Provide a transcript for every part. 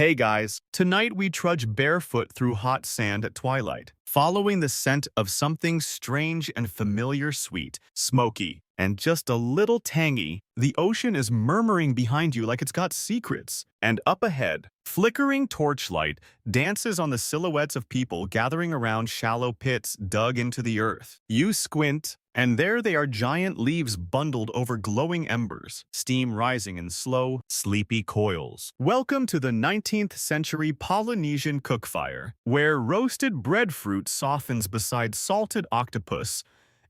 Hey guys, tonight we trudge barefoot through hot sand at twilight, following the scent of something strange and familiar, sweet, smoky, and just a little tangy. The ocean is murmuring behind you like it's got secrets. And up ahead, flickering torchlight dances on the silhouettes of people gathering around shallow pits dug into the earth. You squint, and there they are, giant leaves bundled over glowing embers, steam rising in slow, sleepy coils. Welcome to the 19th-century Polynesian cookfire, where roasted breadfruit softens beside salted octopus,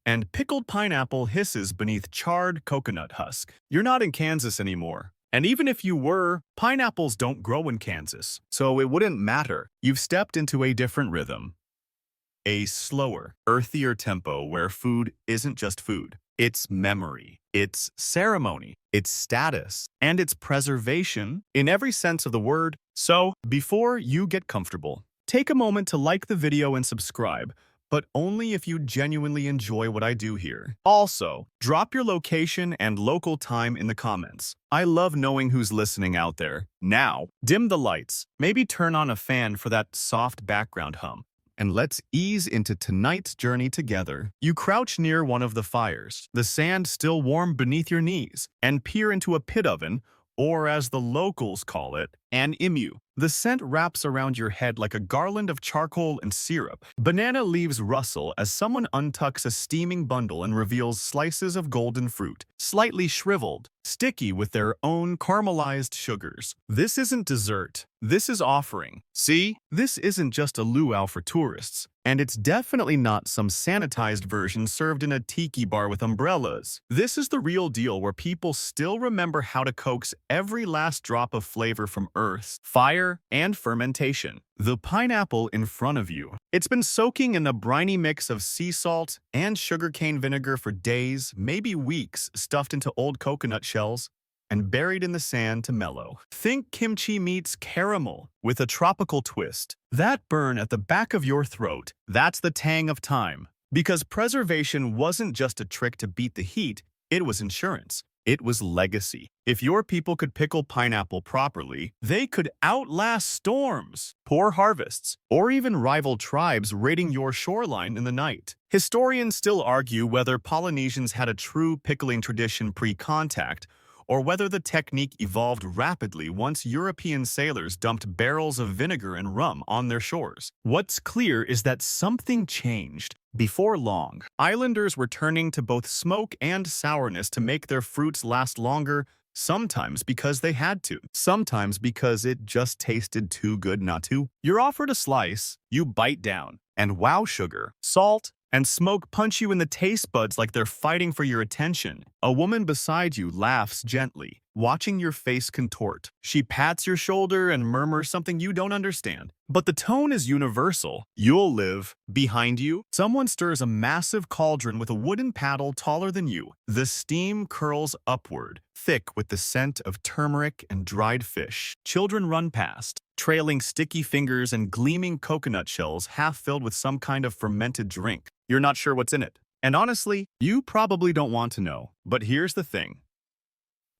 and pickled pineapple hisses beneath charred coconut husk. You're not in Kansas anymore. And even if you were, pineapples don't grow in Kansas, so it wouldn't matter. You've stepped into a different rhythm. A slower, earthier tempo where food isn't just food. It's memory, it's ceremony, it's status, and it's preservation in every sense of the word. So, before you get comfortable, take a moment to like the video and subscribe, but only if you genuinely enjoy what I do here. Also, drop your location and local time in the comments. I love knowing who's listening out there. Now, dim the lights, maybe turn on a fan for that soft background hum, and let's ease into tonight's journey together. You crouch near one of the fires, the sand still warm beneath your knees, and peer into a pit oven, or as the locals call it, an imu. The scent wraps around your head like a garland of charcoal and syrup. Banana leaves rustle as someone untucks a steaming bundle and reveals slices of golden fruit, slightly shriveled, sticky with their own caramelized sugars. This isn't dessert. This is offering. See, this isn't just a luau for tourists. And it's definitely not some sanitized version served in a tiki bar with umbrellas. This is the real deal, where people still remember how to coax every last drop of flavor from earth, fire, and fermentation. The pineapple in front of you. It's been soaking in the briny mix of sea salt and sugarcane vinegar for days, maybe weeks, stuffed into old coconut shells and buried in the sand to mellow. Think kimchi meets caramel with a tropical twist. That burn at the back of your throat, that's the tang of time. Because preservation wasn't just a trick to beat the heat, it was insurance. It was legacy. If your people could pickle pineapple properly, they could outlast storms, poor harvests, or even rival tribes raiding your shoreline in the night. Historians still argue whether Polynesians had a true pickling tradition pre-contact, or whether the technique evolved rapidly once European sailors dumped barrels of vinegar and rum on their shores. What's clear is that something changed. Before long, islanders were turning to both smoke and sourness to make their fruits last longer, sometimes because they had to, sometimes because it just tasted too good not to. You're offered a slice, you bite down, and wow, sugar, salt, and smoke punch you in the taste buds like they're fighting for your attention. A woman beside you laughs gently, watching your face contort. She pats your shoulder and murmurs something you don't understand. But the tone is universal. You'll live. Behind you, someone stirs a massive cauldron with a wooden paddle taller than you. The steam curls upward, thick with the scent of turmeric and dried fish. Children run past, trailing sticky fingers and gleaming coconut shells half filled with some kind of fermented drink. You're not sure what's in it. And honestly, you probably don't want to know. But here's the thing.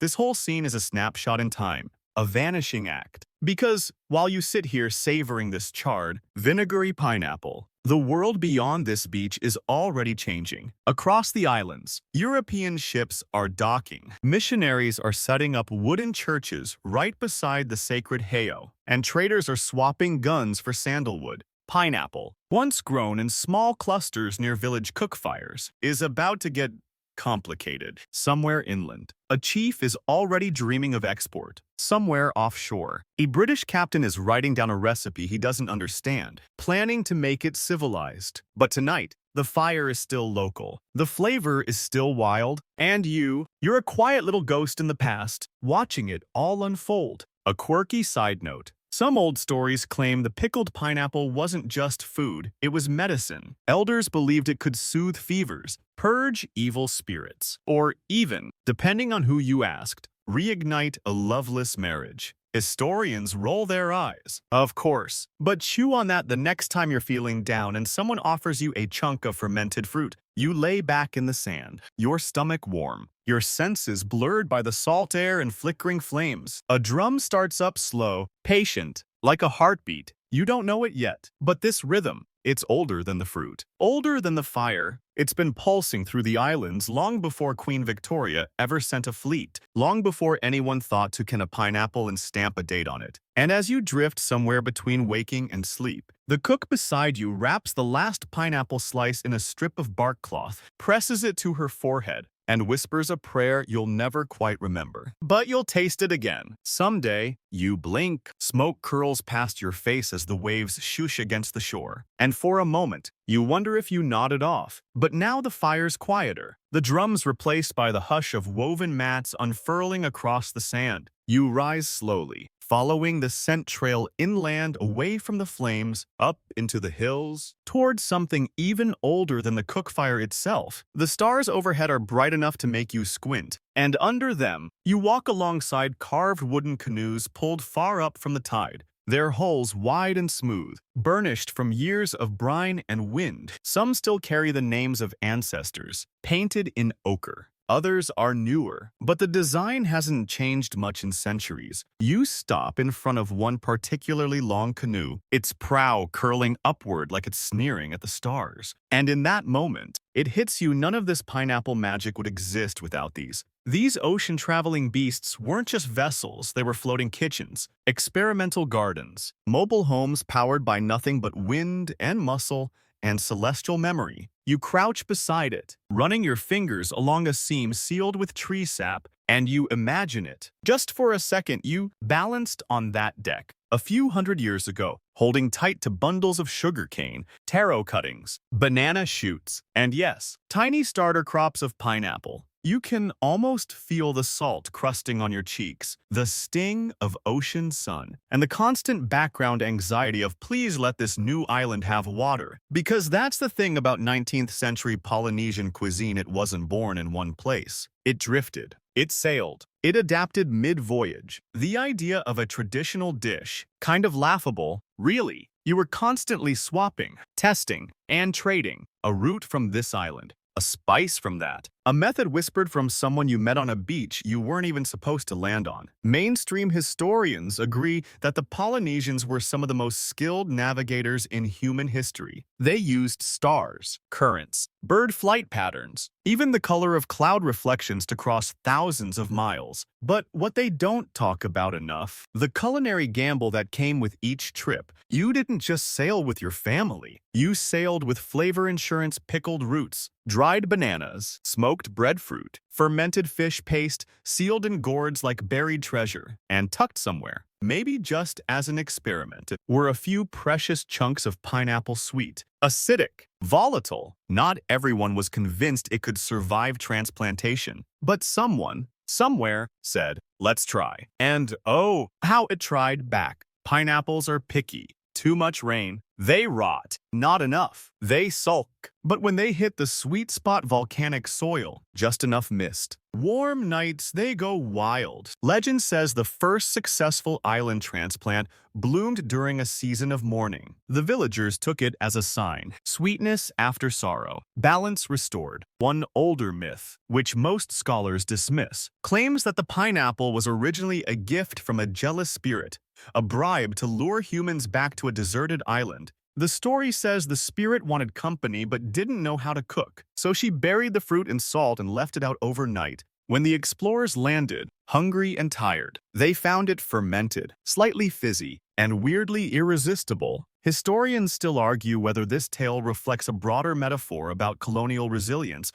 This whole scene is a snapshot in time, a vanishing act. Because while you sit here savoring this charred, vinegary pineapple, the world beyond this beach is already changing. Across the islands, European ships are docking. Missionaries are setting up wooden churches right beside the sacred heiau, and traders are swapping guns for sandalwood. Pineapple, once grown in small clusters near village cookfires, is about to get complicated. Somewhere inland, a chief is already dreaming of export. Somewhere offshore, a British captain is writing down a recipe he doesn't understand, planning to make it civilized. But tonight, the fire is still local. The flavor is still wild. And you're a quiet little ghost in the past, watching it all unfold. A quirky side note. Some old stories claim the pickled pineapple wasn't just food, it was medicine. Elders believed it could soothe fevers, purge evil spirits, or even, depending on who you asked, reignite a loveless marriage. Historians roll their eyes. Of course. But chew on that the next time you're feeling down and someone offers you a chunk of fermented fruit. You lay back in the sand, your stomach warm, your senses blurred by the salt air and flickering flames. A drum starts up slow, patient, like a heartbeat. You don't know it yet, but this rhythm, it's older than the fruit, older than the fire. It's been pulsing through the islands long before Queen Victoria ever sent a fleet, long before anyone thought to can a pineapple and stamp a date on it. And as you drift somewhere between waking and sleep, the cook beside you wraps the last pineapple slice in a strip of bark cloth, presses it to her forehead, and whispers a prayer you'll never quite remember. But you'll taste it again. Someday, you blink, smoke curls past your face as the waves shoosh against the shore. And for a moment, you wonder if you nodded off. But now the fire's quieter, the drums replaced by the hush of woven mats unfurling across the sand. You rise slowly, following the scent trail inland away from the flames, up into the hills, towards something even older than the cookfire itself. The stars overhead are bright enough to make you squint, and under them, you walk alongside carved wooden canoes pulled far up from the tide, their hulls wide and smooth, burnished from years of brine and wind. Some still carry the names of ancestors, painted in ochre. Others are newer, but the design hasn't changed much in centuries. You stop in front of one particularly long canoe, its prow curling upward like it's sneering at the stars. And in that moment, it hits you none of this pineapple magic would exist without these. These ocean-traveling beasts weren't just vessels, they were floating kitchens, experimental gardens, mobile homes powered by nothing but wind and muscle and celestial memory. You crouch beside it, running your fingers along a seam sealed with tree sap, and you imagine it. Just for a second, you balanced on that deck, a few hundred years ago, holding tight to bundles of sugarcane, taro cuttings, banana shoots, and yes, tiny starter crops of pineapple. You can almost feel the salt crusting on your cheeks, the sting of ocean sun, and the constant background anxiety of please let this new island have water. Because that's the thing about 19th century Polynesian cuisine, it wasn't born in one place. It drifted. It sailed. It adapted mid-voyage. The idea of a traditional dish, kind of laughable, really. You were constantly swapping, testing, and trading a root from this island, a spice from that, a method whispered from someone you met on a beach you weren't even supposed to land on. Mainstream historians agree that the Polynesians were some of the most skilled navigators in human history. They used stars, currents, bird flight patterns, even the color of cloud reflections to cross thousands of miles. But what they don't talk about enough, the culinary gamble that came with each trip. You didn't just sail with your family. You sailed with flavor insurance pickled roots, dried bananas, smoked breadfruit, fermented fish paste, sealed in gourds like buried treasure, and tucked somewhere, maybe just as an experiment, were a few precious chunks of pineapple sweet, acidic, volatile. Not everyone was convinced it could survive transplantation, but someone, somewhere, said, let's try. And oh, how it tried back. Pineapples are picky. Too much rain, they rot. Not enough, they sulk. But when they hit the sweet spot volcanic soil, just enough mist. Warm nights, they go wild. Legend says the first successful island transplant bloomed during a season of mourning. The villagers took it as a sign. Sweetness after sorrow, balance restored. One older myth, which most scholars dismiss, claims that the pineapple was originally a gift from a jealous spirit, a bribe to lure humans back to a deserted island. The story says the spirit wanted company but didn't know how to cook, so she buried the fruit in salt and left it out overnight. When the explorers landed, hungry and tired, they found it fermented, slightly fizzy, and weirdly irresistible. Historians still argue whether this tale reflects a broader metaphor about colonial resilience,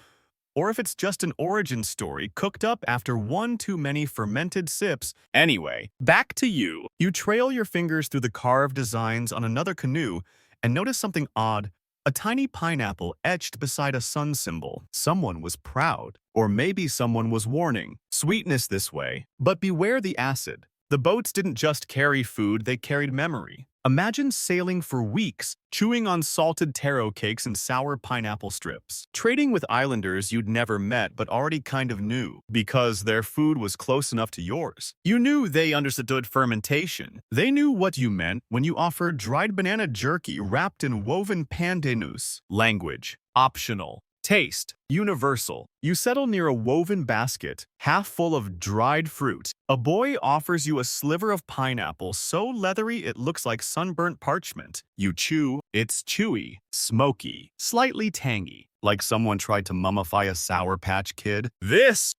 or if it's just an origin story cooked up after one too many fermented sips. Anyway, back to you. You trail your fingers through the carved designs on another canoe and notice something odd. A tiny pineapple etched beside a sun symbol. Someone was proud, or maybe someone was warning. Sweetness this way, but beware the acid. The boats didn't just carry food, they carried memory. Imagine sailing for weeks, chewing on salted taro cakes and sour pineapple strips, trading with islanders you'd never met but already kind of knew, because their food was close enough to yours. You knew they understood fermentation. They knew what you meant when you offered dried banana jerky wrapped in woven pandanus. Language, optional. Taste, universal. You settle near a woven basket, half full of dried fruit. A boy offers you a sliver of pineapple so leathery it looks like sunburnt parchment. You chew, it's chewy, smoky, slightly tangy, like someone tried to mummify a Sour Patch Kid. This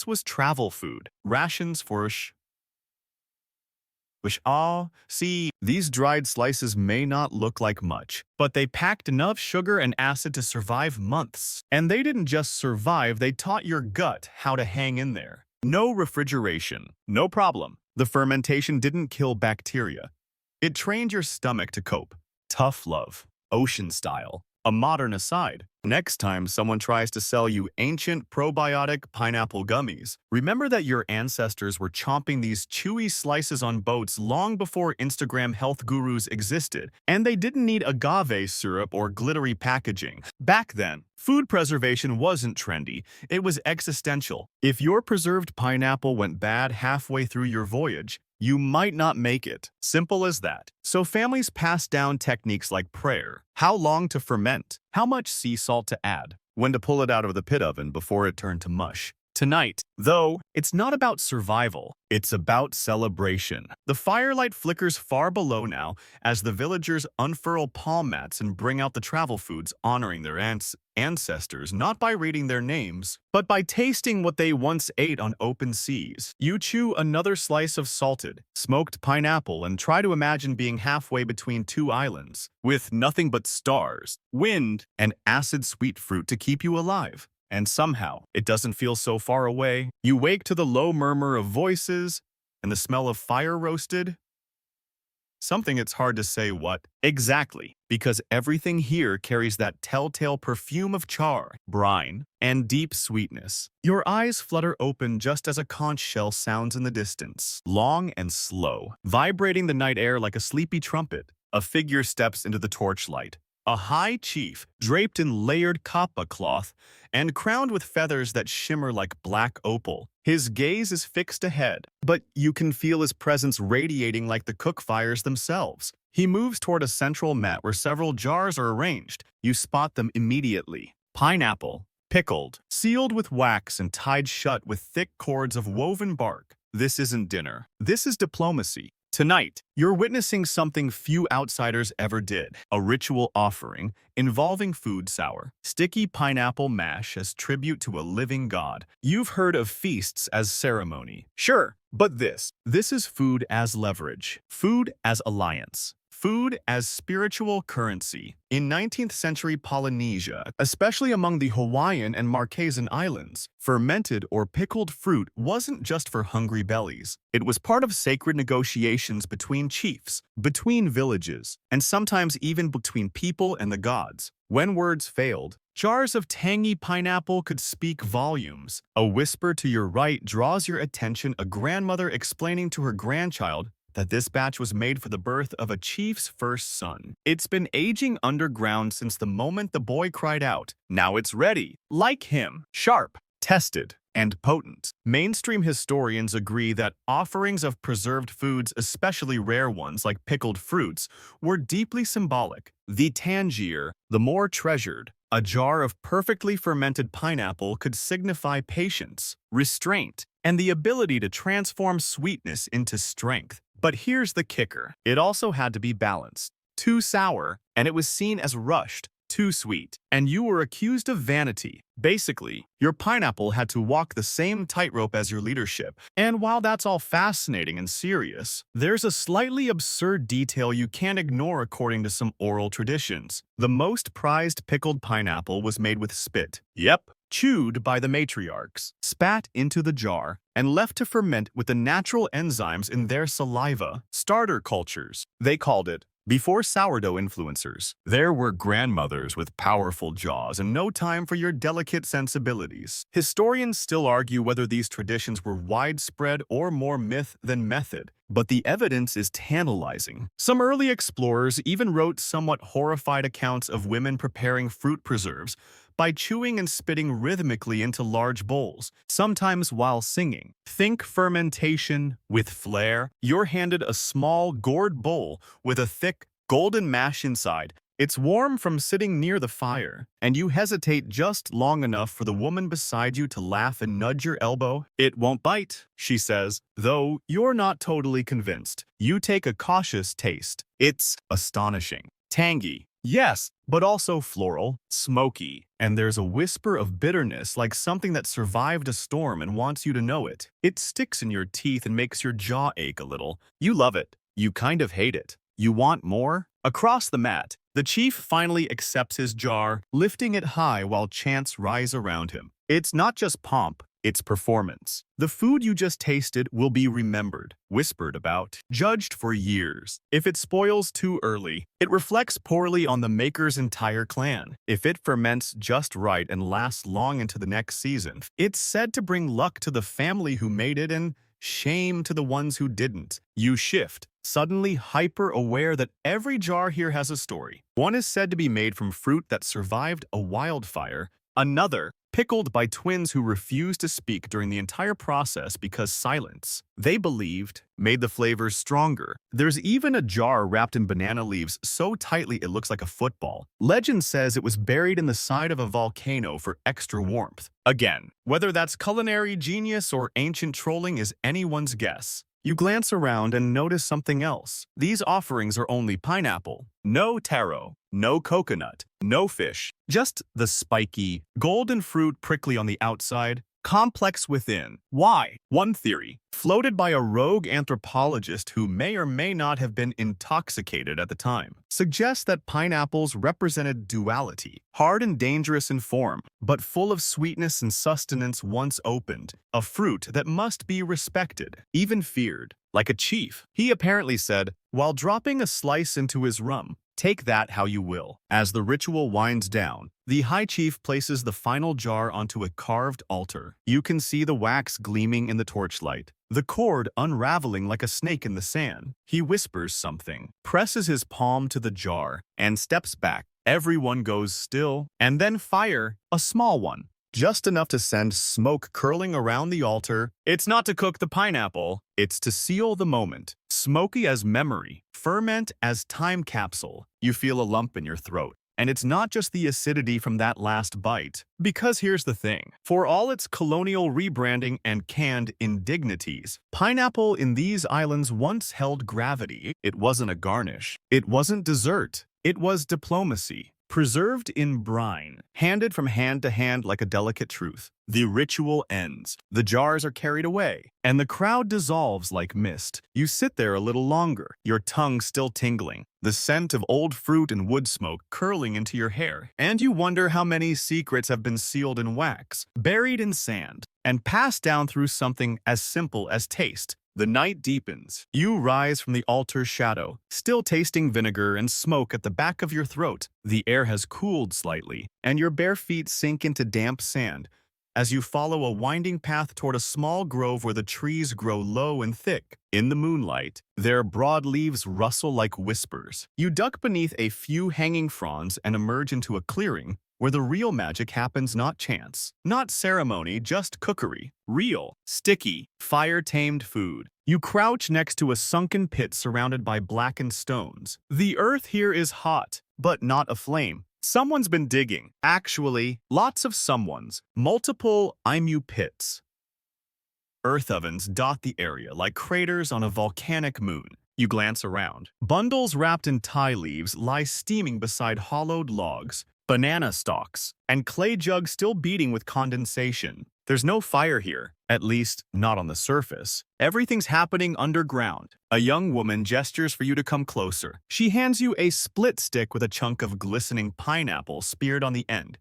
was travel food, rations for see, these dried slices may not look like much, but they packed enough sugar and acid to survive months. And they didn't just survive, they taught your gut how to hang in there. No refrigeration, no problem. The fermentation didn't kill bacteria. It trained your stomach to cope. Tough love, ocean style. A modern aside, next time someone tries to sell you ancient probiotic pineapple gummies, remember that your ancestors were chomping these chewy slices on boats long before Instagram health gurus existed, and they didn't need agave syrup or glittery packaging. Back then, food preservation wasn't trendy, it was existential. If your preserved pineapple went bad halfway through your voyage, you might not make it. Simple as that. So families passed down techniques like prayer, how long to ferment, how much sea salt to add, when to pull it out of the pit oven before it turned to mush. Tonight, though, it's not about survival, it's about celebration. The firelight flickers far below now as the villagers unfurl palm mats and bring out the travel foods honoring their ancestors, not by reading their names, but by tasting what they once ate on open seas. You chew another slice of salted, smoked pineapple and try to imagine being halfway between two islands, with nothing but stars, wind, and acid-sweet fruit to keep you alive. And somehow, it doesn't feel so far away. You wake to the low murmur of voices and the smell of fire roasted. Something it's hard to say what exactly, because everything here carries that telltale perfume of char, brine, and deep sweetness. Your eyes flutter open just as a conch shell sounds in the distance, long and slow, vibrating the night air like a sleepy trumpet. A figure steps into the torchlight. A high chief, draped in layered kapa cloth and crowned with feathers that shimmer like black opal. His gaze is fixed ahead, but you can feel his presence radiating like the cookfires themselves. He moves toward a central mat where several jars are arranged. You spot them immediately. Pineapple, pickled, sealed with wax and tied shut with thick cords of woven bark. This isn't dinner. This is diplomacy. Tonight, you're witnessing something few outsiders ever did, a ritual offering involving food sour, sticky pineapple mash as tribute to a living god. You've heard of feasts as ceremony. Sure, but this is food as leverage, food as alliance. Food as spiritual currency. In 19th century Polynesia, especially among the Hawaiian and Marquesan Islands, fermented or pickled fruit wasn't just for hungry bellies. It was part of sacred negotiations between chiefs, between villages, and sometimes even between people and the gods. When words failed, jars of tangy pineapple could speak volumes. A whisper to your right draws your attention, a grandmother explaining to her grandchild that this batch was made for the birth of a chief's first son. It's been aging underground since the moment the boy cried out. Now it's ready. Like him, sharp, tested, and potent. Mainstream historians agree that offerings of preserved foods, especially rare ones like pickled fruits, were deeply symbolic. The tangier, the more treasured. A jar of perfectly fermented pineapple could signify patience, restraint, and the ability to transform sweetness into strength. But here's the kicker. It also had to be balanced. Too sour, and it was seen as rushed. Too sweet, and you were accused of vanity. Basically, your pineapple had to walk the same tightrope as your leadership. And while that's all fascinating and serious, there's a slightly absurd detail you can't ignore according to some oral traditions. The most prized pickled pineapple was made with spit. Yep. Chewed by the matriarchs, spat into the jar, and left to ferment with the natural enzymes in their saliva. Starter cultures, they called it. Before sourdough influencers, there were grandmothers with powerful jaws and no time for your delicate sensibilities. Historians still argue whether these traditions were widespread or more myth than method, but the evidence is tantalizing. Some early explorers even wrote somewhat horrified accounts of women preparing fruit preserves by chewing and spitting rhythmically into large bowls, sometimes while singing. Think fermentation with flair. You're handed a small, gourd bowl with a thick, golden mash inside. It's warm from sitting near the fire, and you hesitate just long enough for the woman beside you to laugh and nudge your elbow. "It won't bite," she says, though you're not totally convinced. You take a cautious taste. It's astonishing. Tangy, yes, but also floral, smoky, and there's a whisper of bitterness like something that survived a storm and wants you to know it. It sticks in your teeth and makes your jaw ache a little. You love it. You kind of hate it. You want more? Across the mat, the chief finally accepts his jar, lifting it high while chants rise around him. It's not just pomp, it's performance. The food you just tasted will be remembered, whispered about, judged for years. If it spoils too early, it reflects poorly on the maker's entire clan. If it ferments just right and lasts long into the next season, it's said to bring luck to the family who made it and shame to the ones who didn't. You shift, suddenly hyper-aware that every jar here has a story. One is said to be made from fruit that survived a wildfire, another pickled by twins who refused to speak during the entire process because silence, they believed, made the flavors stronger. There's even a jar wrapped in banana leaves so tightly it looks like a football. Legend says it was buried in the side of a volcano for extra warmth. Again, whether that's culinary genius or ancient trolling is anyone's guess. You glance around and notice something else. These offerings are only pineapple. No taro, no coconut, no fish. Just the spiky, golden fruit prickly on the outside, complex within. Why? One theory, floated by a rogue anthropologist who may or may not have been intoxicated at the time, suggests that pineapples represented duality, hard and dangerous in form, but full of sweetness and sustenance once opened, a fruit that must be respected, even feared, like a chief. He apparently said, while dropping a slice into his rum, "Take that how you will." As the ritual winds down, the high chief places the final jar onto a carved altar. You can see the wax gleaming in the torchlight, the cord unraveling like a snake in the sand. He whispers something, presses his palm to the jar, and steps back. Everyone goes still, and then fire, a small one, just enough to send smoke curling around the altar. It's not to cook the pineapple, it's to seal the moment. Smoky as memory, ferment as time capsule. You feel a lump in your throat. And it's not just the acidity from that last bite. Because here's the thing. For all its colonial rebranding and canned indignities, pineapple in these islands once held gravity. It wasn't a garnish. It wasn't dessert. It was diplomacy. Preserved in brine, handed from hand to hand like a delicate truth. The ritual ends, the jars are carried away, and the crowd dissolves like mist. You sit there a little longer, your tongue still tingling, the scent of old fruit and wood smoke curling into your hair, and you wonder how many secrets have been sealed in wax, buried in sand, and passed down through something as simple as taste. The night deepens. You rise from the altar's shadow, still tasting vinegar and smoke at the back of your throat. The air has cooled slightly, and your bare feet sink into damp sand as you follow a winding path toward a small grove where the trees grow low and thick. In the moonlight, their broad leaves rustle like whispers. You duck beneath a few hanging fronds and emerge into a clearing where the real magic happens, not chance, not ceremony, just cookery. Real, sticky, fire-tamed food. You crouch next to a sunken pit surrounded by blackened stones. The earth here is hot, but not aflame. Someone's been digging. Actually, lots of someones. Multiple IMU pits. Earth ovens dot the area like craters on a volcanic moon. You glance around. Bundles wrapped in tie leaves lie steaming beside hollowed logs, banana stalks, and clay jugs still beating with condensation. There's no fire here, at least not on the surface. Everything's happening underground. A young woman gestures for you to come closer. She hands you a split stick with a chunk of glistening pineapple speared on the end.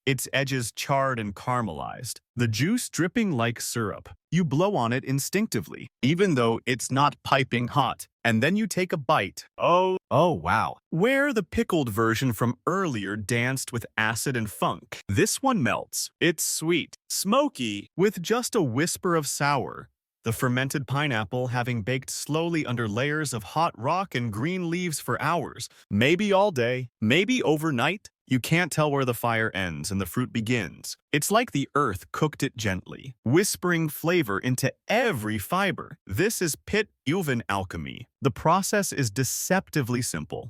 its edges charred and caramelized, the juice dripping like syrup. You blow on it instinctively, even though it's not piping hot, and then you take a bite. Oh wow. Where the pickled version from earlier danced with acid and funk, this one melts. It's sweet, smoky, with just a whisper of sour. The fermented pineapple having baked slowly under layers of hot rock and green leaves for hours, maybe all day, maybe overnight. You can't tell where the fire ends and the fruit begins. It's like the earth cooked it gently, whispering flavor into every fiber. This is pit oven alchemy. The process is deceptively simple.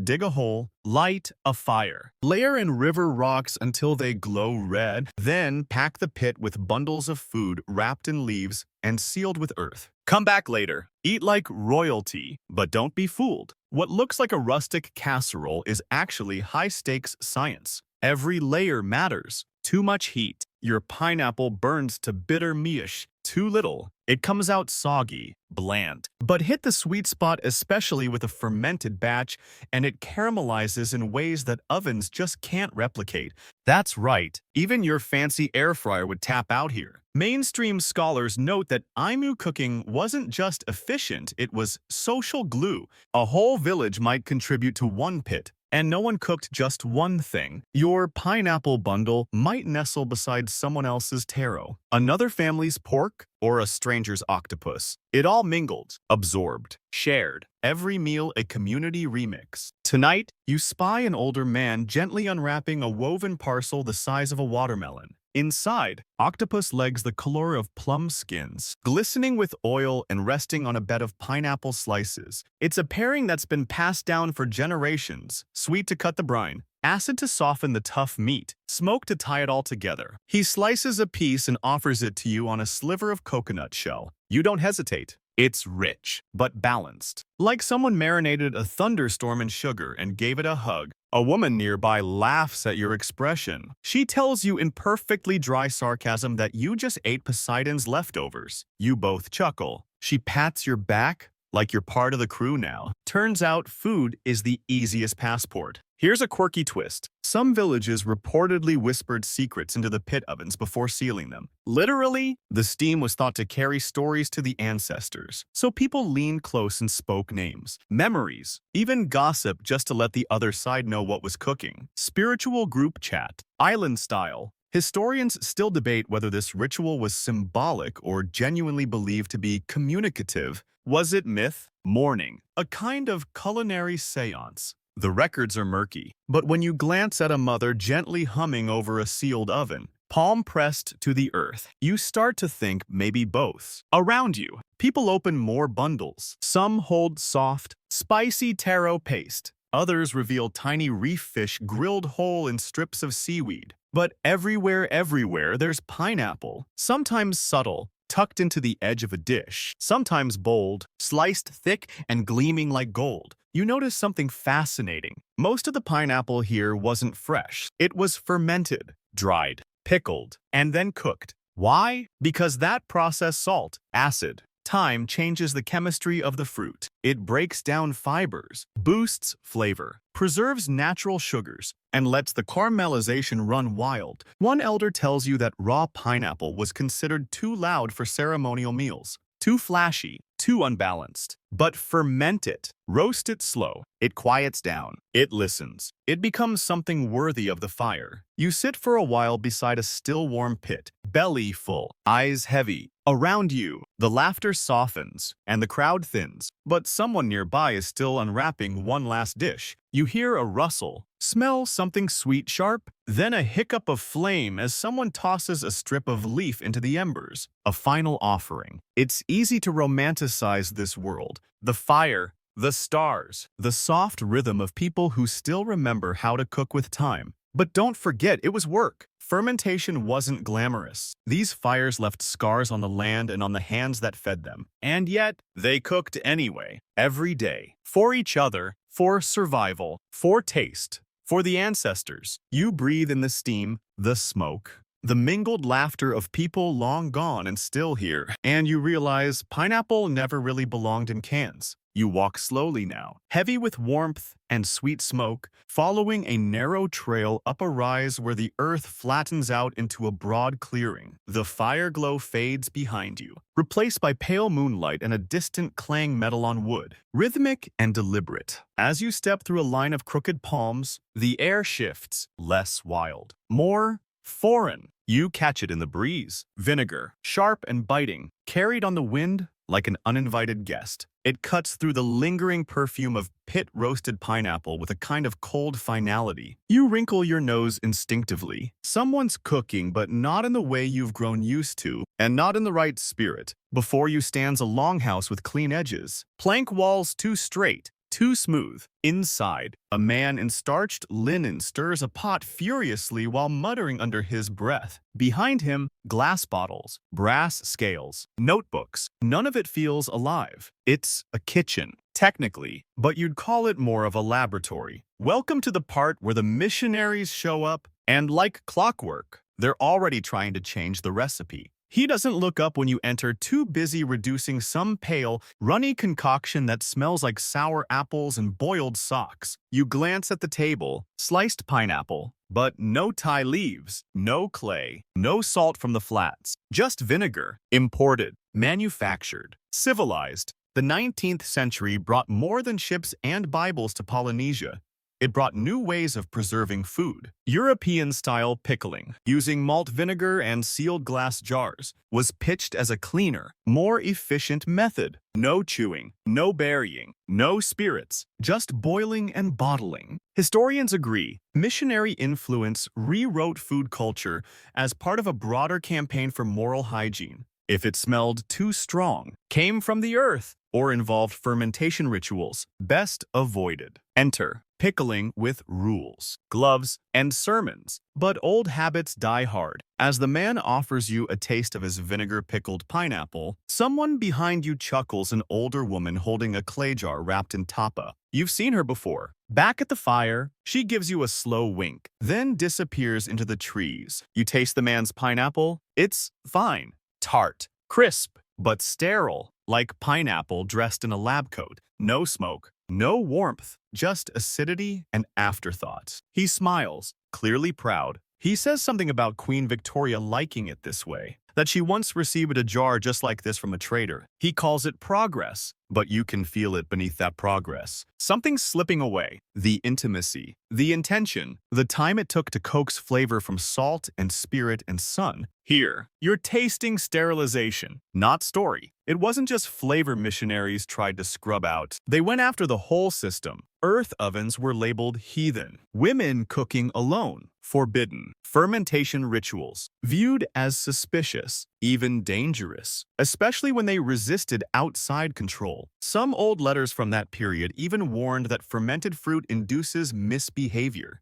Dig a hole, light a fire, layer in river rocks until they glow red, then pack the pit with bundles of food wrapped in leaves and sealed with earth. Come back later, eat like royalty, but don't be fooled. What looks like a rustic casserole is actually high-stakes science. Every layer matters. Too much heat, your pineapple burns to bitter meash. Too little, it comes out soggy, bland. But hit the sweet spot, especially with a fermented batch, and it caramelizes in ways that ovens just can't replicate. That's right, even your fancy air fryer would tap out here. Mainstream scholars note that Aimu cooking wasn't just efficient, it was social glue. A whole village might contribute to one pit, and no one cooked just one thing. Your pineapple bundle might nestle beside someone else's taro, another family's pork, or a stranger's octopus. It all mingled, absorbed, shared. Every meal a community remix. Tonight, you spy an older man gently unwrapping a woven parcel the size of a watermelon. Inside, octopus legs the color of plum skins, glistening with oil and resting on a bed of pineapple slices. It's a pairing that's been passed down for generations, sweet to cut the brine, acid to soften the tough meat, smoke to tie it all together. He slices a piece and offers it to you on a sliver of coconut shell. You don't hesitate. It's rich, but balanced. Like someone marinated a thunderstorm in sugar and gave it a hug. A woman nearby laughs at your expression. She tells you in perfectly dry sarcasm that you just ate Poseidon's leftovers. You both chuckle. She pats your back like you're part of the crew now. Turns out food is the easiest passport. Here's a quirky twist. Some villages reportedly whispered secrets into the pit ovens before sealing them. Literally, the steam was thought to carry stories to the ancestors, so people leaned close and spoke names, memories, even gossip just to let the other side know what was cooking. Spiritual group chat, island style. Historians still debate whether this ritual was symbolic or genuinely believed to be communicative. Was it myth? Mourning, a kind of culinary seance. The records are murky, but when you glance at a mother gently humming over a sealed oven, palm pressed to the earth, you start to think maybe both. Around you, people open more bundles. Some hold soft, spicy taro paste. Others reveal tiny reef fish grilled whole in strips of seaweed. But everywhere, there's pineapple, sometimes subtle, tucked into the edge of a dish, sometimes bold, sliced thick and gleaming like gold. You notice something fascinating. Most of the pineapple here wasn't fresh. It was fermented, dried, pickled, and then cooked. Why? Because that process salt, acid, time changes the chemistry of the fruit. It breaks down fibers, boosts flavor, preserves natural sugars, and lets the caramelization run wild. One elder tells you that raw pineapple was considered too loud for ceremonial meals, too flashy, too unbalanced. But ferment it, roast it slow. It quiets down, it listens. It becomes something worthy of the fire. You sit for a while beside a still warm pit, belly full, eyes heavy. Around you, the laughter softens and the crowd thins, but someone nearby is still unwrapping one last dish. You hear a rustle, smell something sweet sharp, then a hiccup of flame as someone tosses a strip of leaf into the embers. A final offering. It's easy to romanticize this world. The fire, the stars, the soft rhythm of people who still remember how to cook with time. But don't forget, it was work. Fermentation wasn't glamorous. These fires left scars on the land and on the hands that fed them. And yet, they cooked anyway, every day. For each other, for survival, for taste, for the ancestors. You breathe in the steam, the smoke, the mingled laughter of people long gone and still here. And you realize pineapple never really belonged in cans. You walk slowly now, heavy with warmth and sweet smoke, following a narrow trail up a rise where the earth flattens out into a broad clearing. The fire glow fades behind you, replaced by pale moonlight and a distant clang metal on wood, rhythmic and deliberate. As you step through a line of crooked palms, the air shifts, less wild, more foreign. You catch it in the breeze, vinegar, sharp and biting, carried on the wind like an uninvited guest. It cuts through the lingering perfume of pit-roasted pineapple with a kind of cold finality. You wrinkle your nose instinctively. Someone's cooking, but not in the way you've grown used to, and not in the right spirit. Before you stands a longhouse with clean edges, plank walls too straight, too smooth. Inside, a man in starched linen stirs a pot furiously while muttering under his breath. Behind him, glass bottles, brass scales, notebooks. None of it feels alive. It's a kitchen, technically, but you'd call it more of a laboratory. Welcome to the part where the missionaries show up, and like clockwork, they're already trying to change the recipe. He doesn't look up when you enter, too busy reducing some pale, runny concoction that smells like sour apples and boiled socks. You glance at the table, sliced pineapple, but no Thai leaves, no clay, no salt from the flats, just vinegar, imported, manufactured, civilized. The 19th century brought more than ships and Bibles to Polynesia. It brought new ways of preserving food. European-style pickling, using malt vinegar and sealed glass jars, was pitched as a cleaner, more efficient method. No chewing, no burying, no spirits, just boiling and bottling. Historians agree, missionary influence rewrote food culture as part of a broader campaign for moral hygiene. If it smelled too strong, came from the earth, or involved fermentation rituals, best avoided. Enter pickling with rules, gloves, and sermons. But old habits die hard. As the man offers you a taste of his vinegar-pickled pineapple, someone behind you chuckles, an older woman holding a clay jar wrapped in tapa. You've seen her before. Back at the fire, she gives you a slow wink, then disappears into the trees. You taste the man's pineapple. It's fine. Tart, crisp, but sterile, like pineapple dressed in a lab coat. No smoke, no warmth, just acidity and afterthoughts. He smiles, clearly proud. He says something about Queen Victoria liking it this way, that she once received a jar just like this from a trader. He calls it progress, but you can feel it beneath that progress. Something's slipping away. The intimacy, the intention, the time it took to coax flavor from salt and spirit and sun. Here, you're tasting sterilization, not story. It wasn't just flavor missionaries tried to scrub out. They went after the whole system. Earth ovens were labeled heathen. Women cooking alone, forbidden. Fermentation rituals, viewed as suspicious, even dangerous, especially when they resisted outside control. Some old letters from that period even warned that fermented fruit induces misbehavior.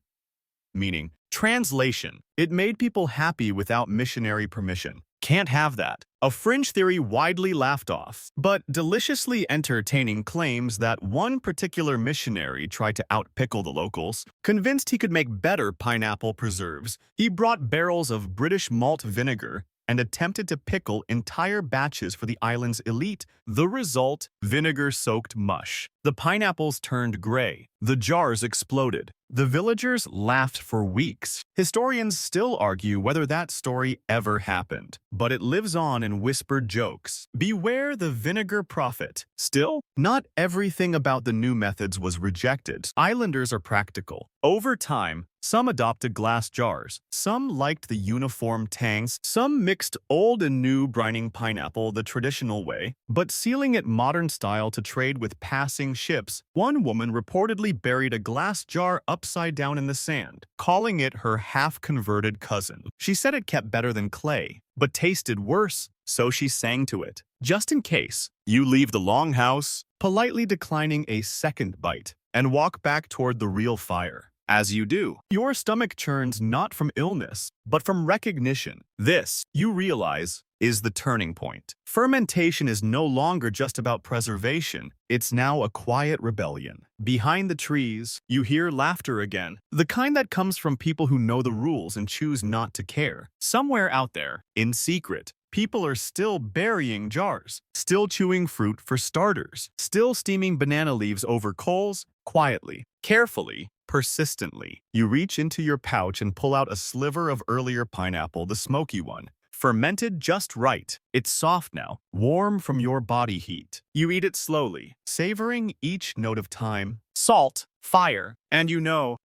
Meaning, translation, it made people happy without missionary permission. Can't have that. A fringe theory widely laughed off, but deliciously entertaining claims that one particular missionary tried to outpickle the locals. Convinced he could make better pineapple preserves, he brought barrels of British malt vinegar and attempted to pickle entire batches for the island's elite. The result, vinegar-soaked mush. The pineapples turned gray. The jars exploded. The villagers laughed for weeks. Historians still argue whether that story ever happened, but it lives on in whispered jokes. Beware the vinegar prophet. Still, not everything about the new methods was rejected. Islanders are practical. Over time, some adopted glass jars, some liked the uniform tanks, some mixed old and new brining pineapple the traditional way, but sealing it modern style to trade with passing ships. One woman reportedly buried a glass jar upside down in the sand, calling it her half-converted cousin. She said it kept better than clay, but tasted worse, so she sang to it. Just in case, you leave the longhouse, politely declining a second bite, and walk back toward the real fire. As you do, your stomach churns not from illness, but from recognition. This, you realize, is the turning point. Fermentation is no longer just about preservation. It's now a quiet rebellion. Behind the trees, you hear laughter again, the kind that comes from people who know the rules and choose not to care. Somewhere out there, in secret, people are still burying jars, still chewing fruit for starters, still steaming banana leaves over coals, quietly, carefully, persistently. You reach into your pouch and pull out a sliver of earlier pineapple, the smoky one. Fermented just right. It's soft now, warm from your body heat. You eat it slowly, savoring each note of time, salt, fire, and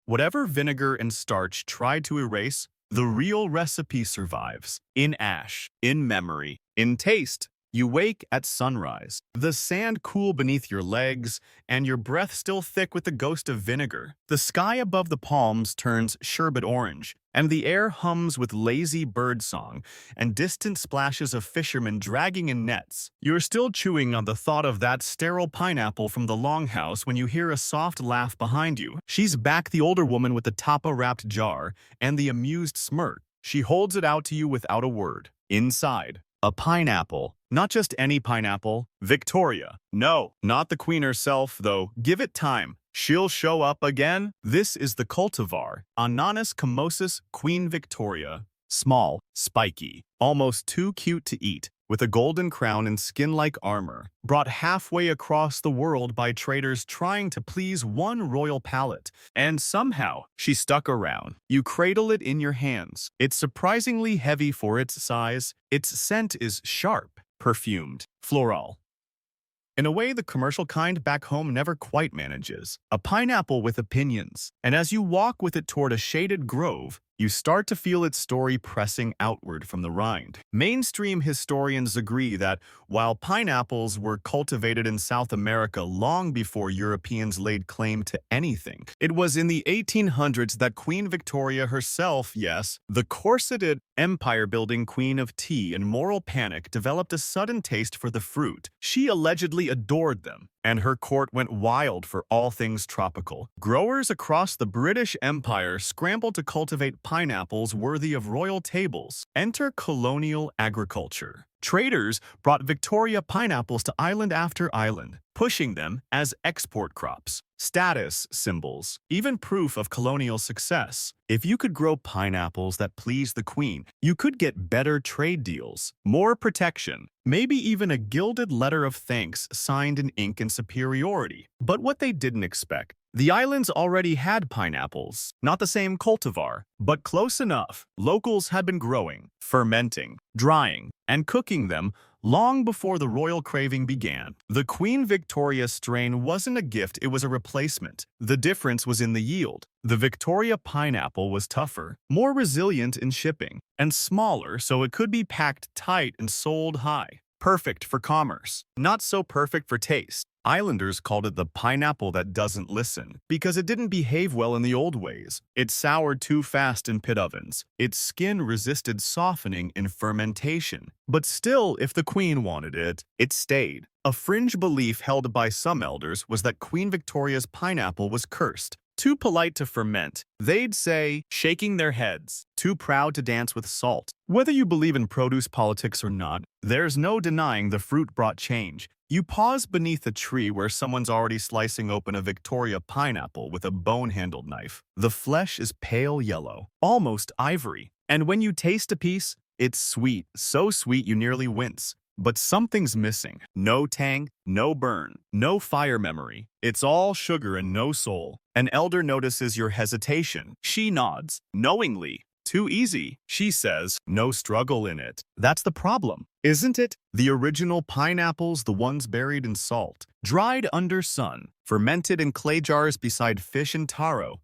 whatever vinegar and starch tried to erase, the real recipe survives. In ash, in memory, in taste. You wake at sunrise, the sand cool beneath your legs, and your breath still thick with the ghost of vinegar. The sky above the palms turns sherbet orange, and the air hums with lazy birdsong and distant splashes of fishermen dragging in nets. You're still chewing on the thought of that sterile pineapple from the longhouse when you hear a soft laugh behind you. She's back, the older woman with the tapa-wrapped jar and the amused smirk. She holds it out to you without a word. Inside, a pineapple. Not just any pineapple, Victoria. No, not the queen herself, though. Give it time. She'll show up again. This is the cultivar, Ananas camosus Queen Victoria. Small, spiky, almost too cute to eat, with a golden crown and skin-like armor, brought halfway across the world by traders trying to please one royal palate. And somehow, she stuck around. You cradle it in your hands. It's surprisingly heavy for its size. Its scent is sharp, perfumed, floral. In a way the commercial kind back home never quite manages. A pineapple with opinions. And as you walk with it toward a shaded grove, you start to feel its story pressing outward from the rind. Mainstream historians agree that while pineapples were cultivated in South America long before Europeans laid claim to anything, it was in the 1800s that Queen Victoria herself, yes, the corseted, empire-building queen of tea and moral panic, developed a sudden taste for the fruit. She allegedly adored them, and her court went wild for all things tropical. Growers across the British Empire scrambled to cultivate pineapples worthy of royal tables. Enter colonial agriculture. Traders brought Victoria pineapples to island after island, pushing them as export crops, status symbols, even proof of colonial success. If you could grow pineapples that pleased the queen, you could get better trade deals, more protection, maybe even a gilded letter of thanks signed in ink and superiority. But what they didn't expect, the islands already had pineapples, not the same cultivar, but close enough. Locals had been growing, fermenting, drying, and cooking them long before the royal craving began. The Queen Victoria strain wasn't a gift, it was a replacement. The difference was in the yield. The Victoria pineapple was tougher, more resilient in shipping, and smaller so it could be packed tight and sold high. Perfect for commerce, not so perfect for taste. Islanders called it the pineapple that doesn't listen because it didn't behave well in the old ways. It soured too fast in pit ovens. Its skin resisted softening in fermentation. But still, if the queen wanted it, it stayed. A fringe belief held by some elders was that Queen Victoria's pineapple was cursed. Too polite to ferment, they'd say, shaking their heads. Too proud to dance with salt. Whether you believe in produce politics or not, there's no denying the fruit brought change. You pause beneath a tree where someone's already slicing open a Victoria pineapple with a bone-handled knife. The flesh is pale yellow, almost ivory. And when you taste a piece, it's sweet, so sweet you nearly wince. But something's missing. No tang, no burn, no fire memory. It's all sugar and no soul. An elder notices your hesitation. She nods, knowingly. Too easy, she says, no struggle in it. That's the problem, isn't it? The original pineapples, the ones buried in salt, dried under sun, fermented in clay jars beside fish and taro.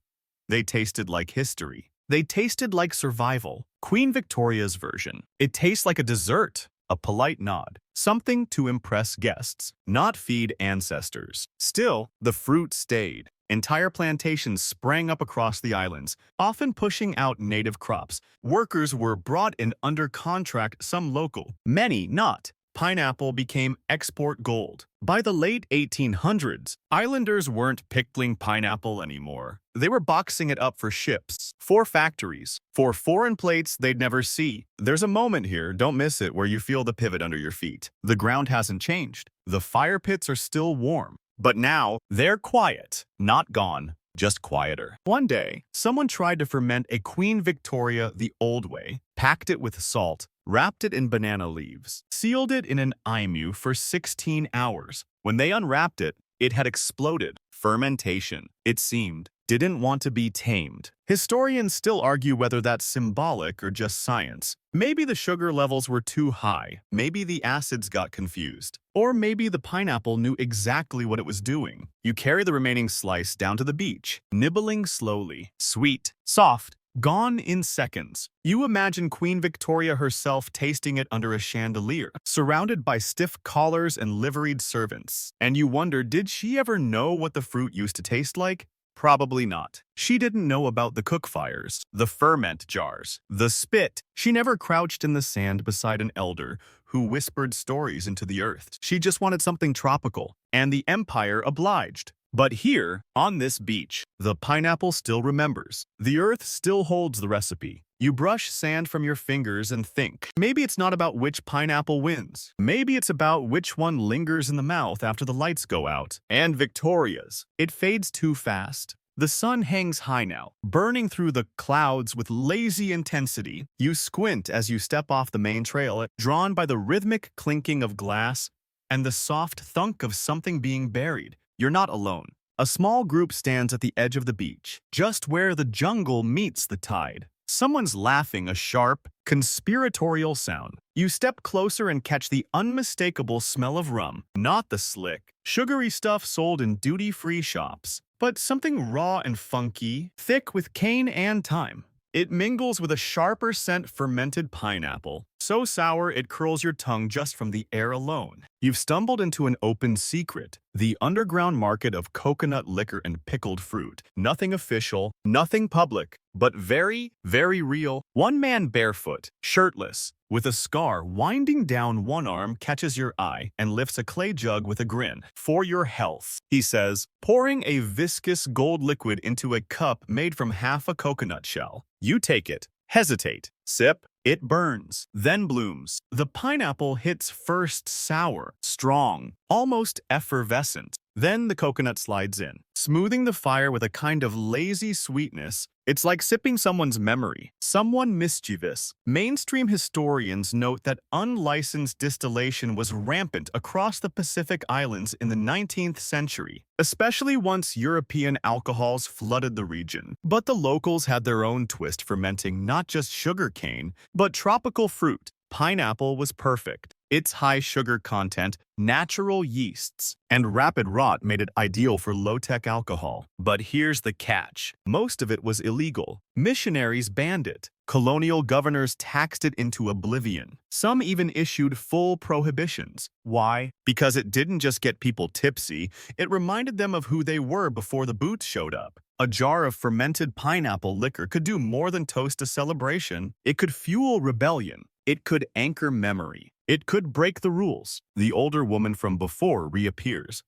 They tasted like history. They tasted like survival. Queen Victoria's version. It tastes like a dessert. A polite nod, something to impress guests, not feed ancestors. Still, the fruit stayed. Entire plantations sprang up across the islands, often pushing out native crops. Workers were brought in under contract, some local, many not. Pineapple became export gold. By the late 1800s, islanders weren't pickling pineapple anymore. They were boxing it up for ships, for factories, for foreign plates they'd never see. There's a moment here, don't miss it, where you feel the pivot under your feet. The ground hasn't changed. The fire pits are still warm. But now, they're quiet, not gone, just quieter. One day, someone tried to ferment a Queen Victoria the old way, packed it with salt, wrapped it in banana leaves, sealed it in an imu for 16 hours. When they unwrapped it, it had exploded. Fermentation, it seemed, didn't want to be tamed. Historians still argue whether that's symbolic or just science. Maybe the sugar levels were too high, maybe the acids got confused, or maybe the pineapple knew exactly what it was doing. You carry the remaining slice down to the beach, nibbling slowly, sweet, soft, gone in seconds. You imagine Queen Victoria herself tasting it under a chandelier, surrounded by stiff collars and liveried servants. And you wonder, did she ever know what the fruit used to taste like? Probably not. She didn't know about the cookfires, the ferment jars, the spit. She never crouched in the sand beside an elder who whispered stories into the earth. She just wanted something tropical, and the empire obliged. But here, on this beach, the pineapple still remembers. The earth still holds the recipe. You brush sand from your fingers and think, maybe it's not about which pineapple wins. Maybe it's about which one lingers in the mouth after the lights go out. And Victoria's. It fades too fast. The sun hangs high now, burning through the clouds with lazy intensity. You squint as you step off the main trail, drawn by the rhythmic clinking of glass and the soft thunk of something being buried. You're not alone. A small group stands at the edge of the beach, just where the jungle meets the tide. Someone's laughing, a sharp, conspiratorial sound. You step closer and catch the unmistakable smell of rum, not the slick, sugary stuff sold in duty-free shops, but something raw and funky, thick with cane and thyme. It mingles with a sharper scent fermented pineapple, so sour it curls your tongue just from the air alone. You've stumbled into an open secret, the underground market of coconut liquor and pickled fruit. Nothing official, nothing public, but very, very real. One man barefoot, shirtless, with a scar winding down one arm catches your eye and lifts a clay jug with a grin. For your health, he says, pouring a viscous gold liquid into a cup made from half a coconut shell. You take it, hesitate, sip. It burns, then blooms. The pineapple hits first sour, strong, almost effervescent. Then the coconut slides in, smoothing the fire with a kind of lazy sweetness. It's like sipping someone's memory, someone mischievous. Mainstream historians note that unlicensed distillation was rampant across the Pacific Islands in the 19th century, especially once European alcohols flooded the region. But the locals had their own twist, fermenting not just sugarcane, but tropical fruit. Pineapple was perfect. Its high sugar content, natural yeasts, and rapid rot made it ideal for low-tech alcohol. But here's the catch. Most of it was illegal. Missionaries banned it. Colonial governors taxed it into oblivion. Some even issued full prohibitions. Why? Because it didn't just get people tipsy, it reminded them of who they were before the boots showed up. A jar of fermented pineapple liquor could do more than toast a celebration. It could fuel rebellion. It could anchor memory. It could break the rules. The older woman from before reappears.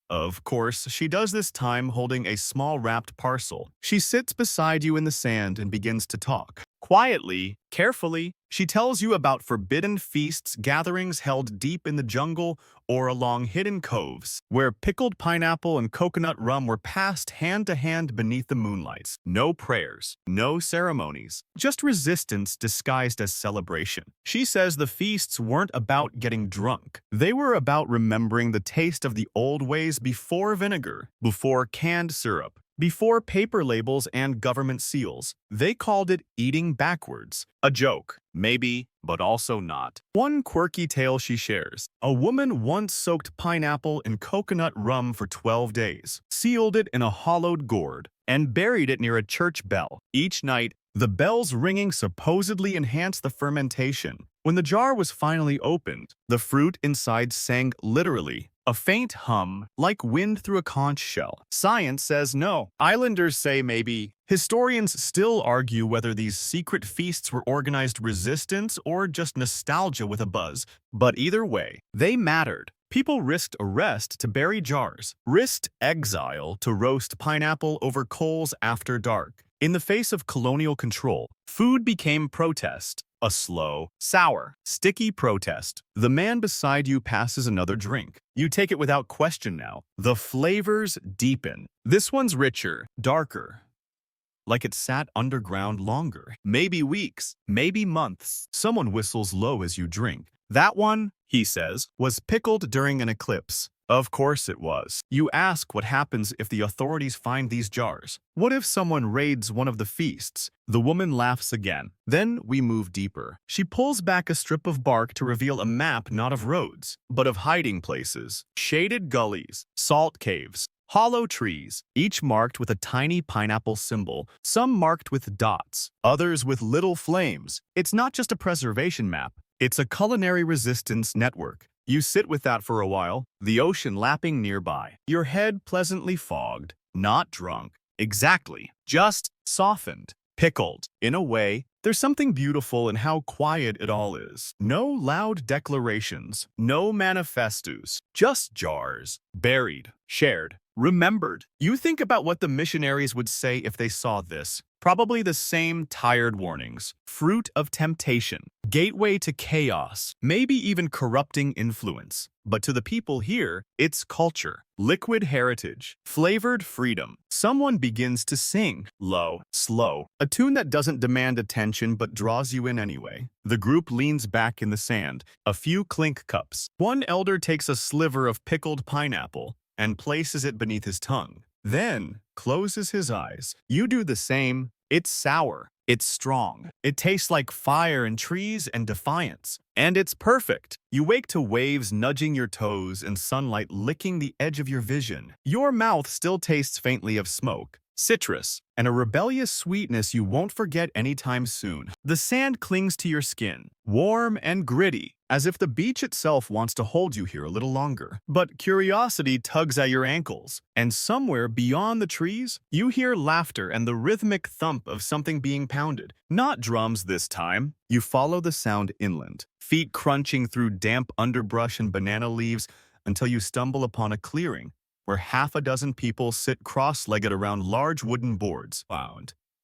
Of course, she does this time holding a small wrapped parcel. She sits beside you in the sand and begins to talk. Quietly, carefully, she tells you about forbidden feasts, gatherings held deep in the jungle or along hidden coves, where pickled pineapple and coconut rum were passed hand to hand beneath the moonlights. No prayers, no ceremonies, just resistance disguised as celebration. She says the feasts weren't about getting drunk. They were about remembering the taste of the old ways before vinegar, before canned syrup, before paper labels and government seals. They called it eating backwards. A joke, maybe, but also not. One quirky tale she shares. A woman once soaked pineapple in coconut rum for 12 days, sealed it in a hollowed gourd, and buried it near a church bell. Each night, the bell's ringing supposedly enhanced the fermentation. When the jar was finally opened, the fruit inside sang literally, a faint hum, like wind through a conch shell. Science says no. Islanders say maybe. Historians still argue whether these secret feasts were organized resistance or just nostalgia with a buzz. But either way, they mattered. People risked arrest to bury jars, risked exile to roast pineapple over coals after dark. In the face of colonial control, food became protest. A slow, sour, sticky protest. The man beside you passes another drink. You take it without question now. The flavors deepen. This one's richer, darker, like it sat underground longer. Maybe weeks, maybe months. Someone whistles low as you drink. That one, he says, was pickled during an eclipse. Of course it was. You ask what happens if the authorities find these jars. What if someone raids one of the feasts? The woman laughs again. Then we move deeper. She pulls back a strip of bark to reveal a map not of roads, but of hiding places. Shaded gullies, salt caves, hollow trees, each marked with a tiny pineapple symbol, some marked with dots, others with little flames. It's not just a preservation map, it's a culinary resistance network. You sit with that for a while, the ocean lapping nearby, your head pleasantly fogged, not drunk. Exactly, just softened, pickled. In a way, there's something beautiful in how quiet it all is. No loud declarations, no manifestos, just jars, buried, shared, remembered. You think about what the missionaries would say if they saw this. Probably the same tired warnings. Fruit of temptation, gateway to chaos, maybe even corrupting influence. But to the people here, it's culture, liquid heritage, flavored freedom. Someone begins to sing, low, slow, a tune that doesn't demand attention but draws you in anyway. The group leans back in the sand, a few clink cups. One elder takes a sliver of pickled pineapple and places it beneath his tongue. Then closes his eyes. You do the same. It's sour. It's strong. It tastes like fire and trees and defiance. And it's perfect. You wake to waves nudging your toes and sunlight licking the edge of your vision. Your mouth still tastes faintly of smoke, citrus, and a rebellious sweetness you won't forget anytime soon. The sand clings to your skin, warm and gritty, as if the beach itself wants to hold you here a little longer. But curiosity tugs at your ankles, and somewhere beyond the trees, you hear laughter and the rhythmic thump of something being pounded. Not drums this time. You follow the sound inland, feet crunching through damp underbrush and banana leaves until you stumble upon a clearing where half a dozen people sit cross-legged around large wooden boards.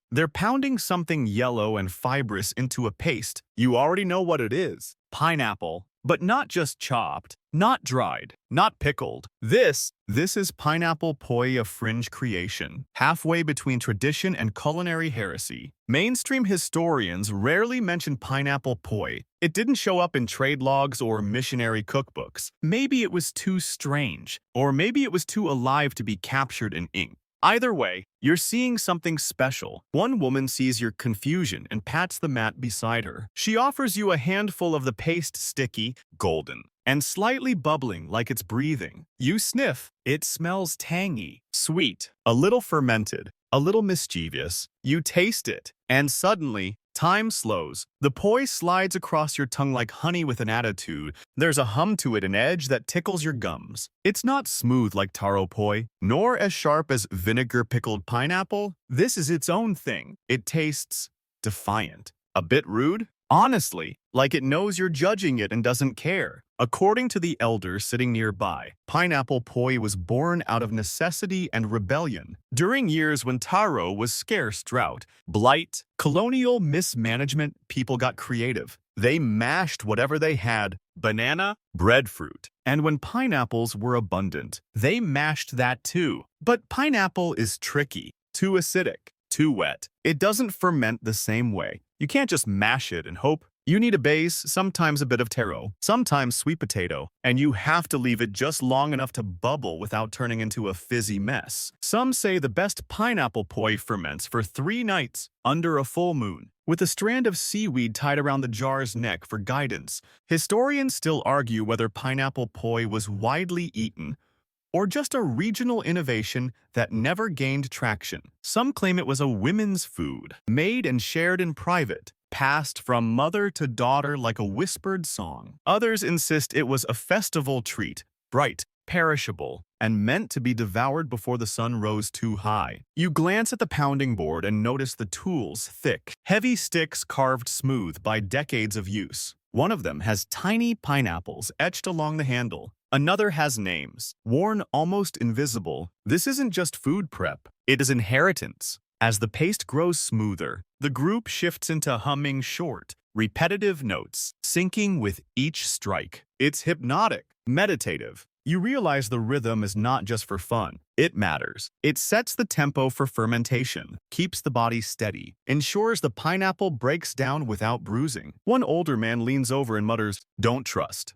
They're pounding something yellow and fibrous into a paste. You already know what it is. Pineapple. But not just chopped, not dried, not pickled. This is pineapple poi, a fringe creation, halfway between tradition and culinary heresy. Mainstream historians rarely mention pineapple poi. It didn't show up in trade logs or missionary cookbooks. Maybe it was too strange, or maybe it was too alive to be captured in ink. Either way, you're seeing something special. One woman sees your confusion and pats the mat beside her. She offers you a handful of the paste, sticky, golden, and slightly bubbling like it's breathing. You sniff. It smells tangy, sweet, a little fermented, a little mischievous. You taste it, and suddenly, time slows. The poi slides across your tongue like honey with an attitude. There's a hum to it, an edge that tickles your gums. It's not smooth like taro poi, nor as sharp as vinegar pickled pineapple. This is its own thing. It tastes defiant. A bit rude? Honestly, like it knows you're judging it and doesn't care. According to the elders sitting nearby, pineapple poi was born out of necessity and rebellion. During years when taro was scarce, drought, blight, colonial mismanagement, people got creative. They mashed whatever they had, banana, breadfruit. And when pineapples were abundant, they mashed that too. But pineapple is tricky, too acidic, too wet. It doesn't ferment the same way. You can't just mash it and hope. You need a base, sometimes a bit of taro, sometimes sweet potato, and you have to leave it just long enough to bubble without turning into a fizzy mess. Some say the best pineapple poi ferments for 3 nights under a full moon, with a strand of seaweed tied around the jar's neck for guidance. Historians still argue whether pineapple poi was widely eaten or just a regional innovation that never gained traction. Some claim it was a women's food, made and shared in private, passed from mother to daughter like a whispered song. Others insist it was a festival treat, bright, perishable, and meant to be devoured before the sun rose too high. You glance at the pounding board and notice the tools, thick, heavy sticks carved smooth by decades of use. One of them has tiny pineapples etched along the handle. Another has names, worn almost invisible. This isn't just food prep, it is inheritance. As the paste grows smoother, the group shifts into humming short, repetitive notes, syncing with each strike. It's hypnotic, meditative. you realize the rhythm is not just for fun. It matters. It sets the tempo for fermentation, keeps the body steady, ensures the pineapple breaks down without bruising. One older man leans over and mutters, "Don't trust."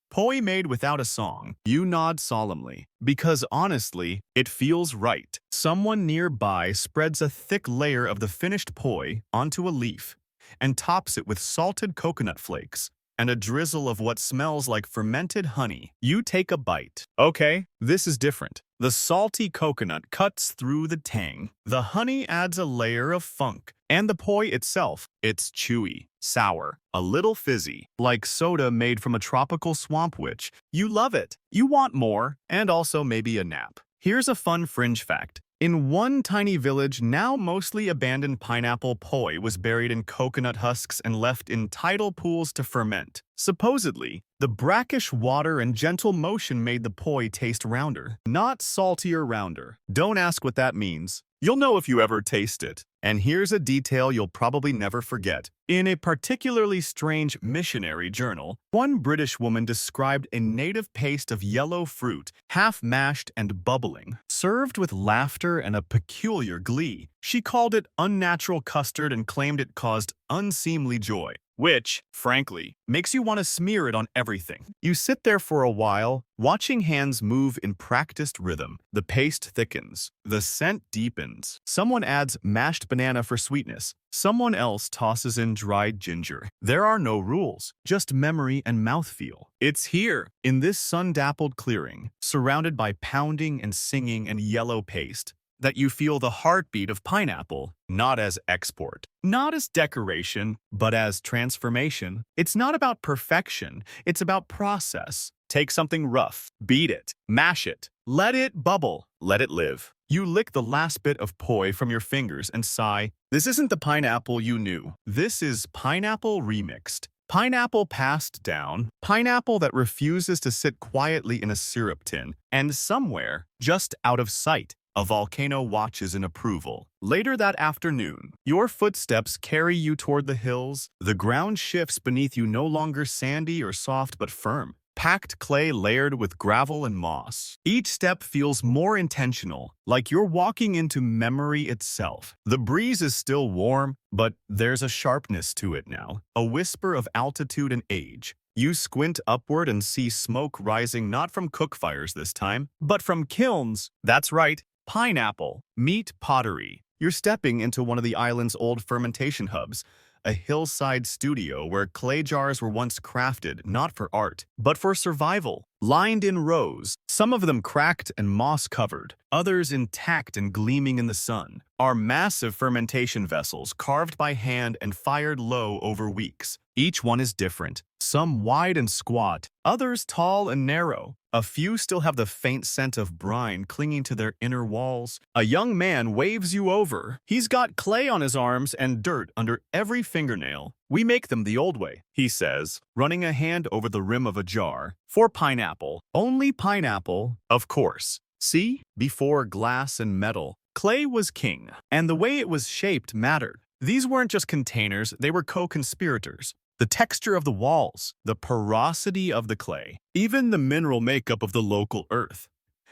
Poi made without a song. You nod solemnly, because honestly, it feels right. Someone nearby spreads a thick layer of the finished poi onto a leaf and tops it with salted coconut flakes and a drizzle of what smells like fermented honey. You take a bite. Okay, this is different. The salty coconut cuts through the tang. The honey adds a layer of funk. And the poi itself, it's chewy, sour, a little fizzy, like soda made from a tropical swamp witch. You love it. You want more, and also maybe a nap. Here's a fun fringe fact. In one tiny village, now mostly abandoned pineapple poi was buried in coconut husks and left in tidal pools to ferment. Supposedly, the brackish water and gentle motion made the poi taste rounder, not saltier rounder. Don't ask what that means. You'll know if you ever taste it. And here's a detail you'll probably never forget. In a particularly strange missionary journal, one British woman described a native paste of yellow fruit, half mashed and bubbling, served with laughter and a peculiar glee. She called it unnatural custard and claimed it caused unseemly joy, which, frankly, makes you want to smear it on everything. You sit there for a while, watching hands move in practiced rhythm. The paste thickens. The scent deepens. Someone adds mashed banana for sweetness. Someone else tosses in dried ginger. There are no rules, just memory and mouthfeel. It's here, in this sun-dappled clearing, surrounded by pounding and singing and yellow paste, that you feel the heartbeat of pineapple, not as export, not as decoration, but as transformation. It's not about perfection, it's about process. Take something rough, beat it, mash it, let it bubble, let it live. You lick the last bit of poi from your fingers and sigh, this isn't the pineapple you knew. This is pineapple remixed. Pineapple passed down, pineapple that refuses to sit quietly in a syrup tin, and somewhere, just out of sight, a volcano watches in approval. Later that afternoon, your footsteps carry you toward the hills. The ground shifts beneath you, no longer sandy or soft but firm. Packed clay layered with gravel and moss. Each step feels more intentional, like you're walking into memory itself. The breeze is still warm, but there's a sharpness to it now, a whisper of altitude and age. You squint upward and see smoke rising not from cookfires this time, but from kilns. That's right, pineapple, meat pottery. You're stepping into one of the island's old fermentation hubs, a hillside studio where clay jars were once crafted not for art, but for survival. Lined in rows, some of them cracked and moss-covered, others intact and gleaming in the sun, are massive fermentation vessels carved by hand and fired low over weeks. Each one is different, some wide and squat, others tall and narrow. A few still have the faint scent of brine clinging to their inner walls. A young man waves you over. He's got clay on his arms and dirt under every fingernail. We make them the old way, he says, running a hand over the rim of a jar. For pineapple. Only pineapple, of course. See? Before glass and metal, clay was king, and the way it was shaped mattered. These weren't just containers, they were co-conspirators. The texture of the walls, the porosity of the clay, even the mineral makeup of the local earth.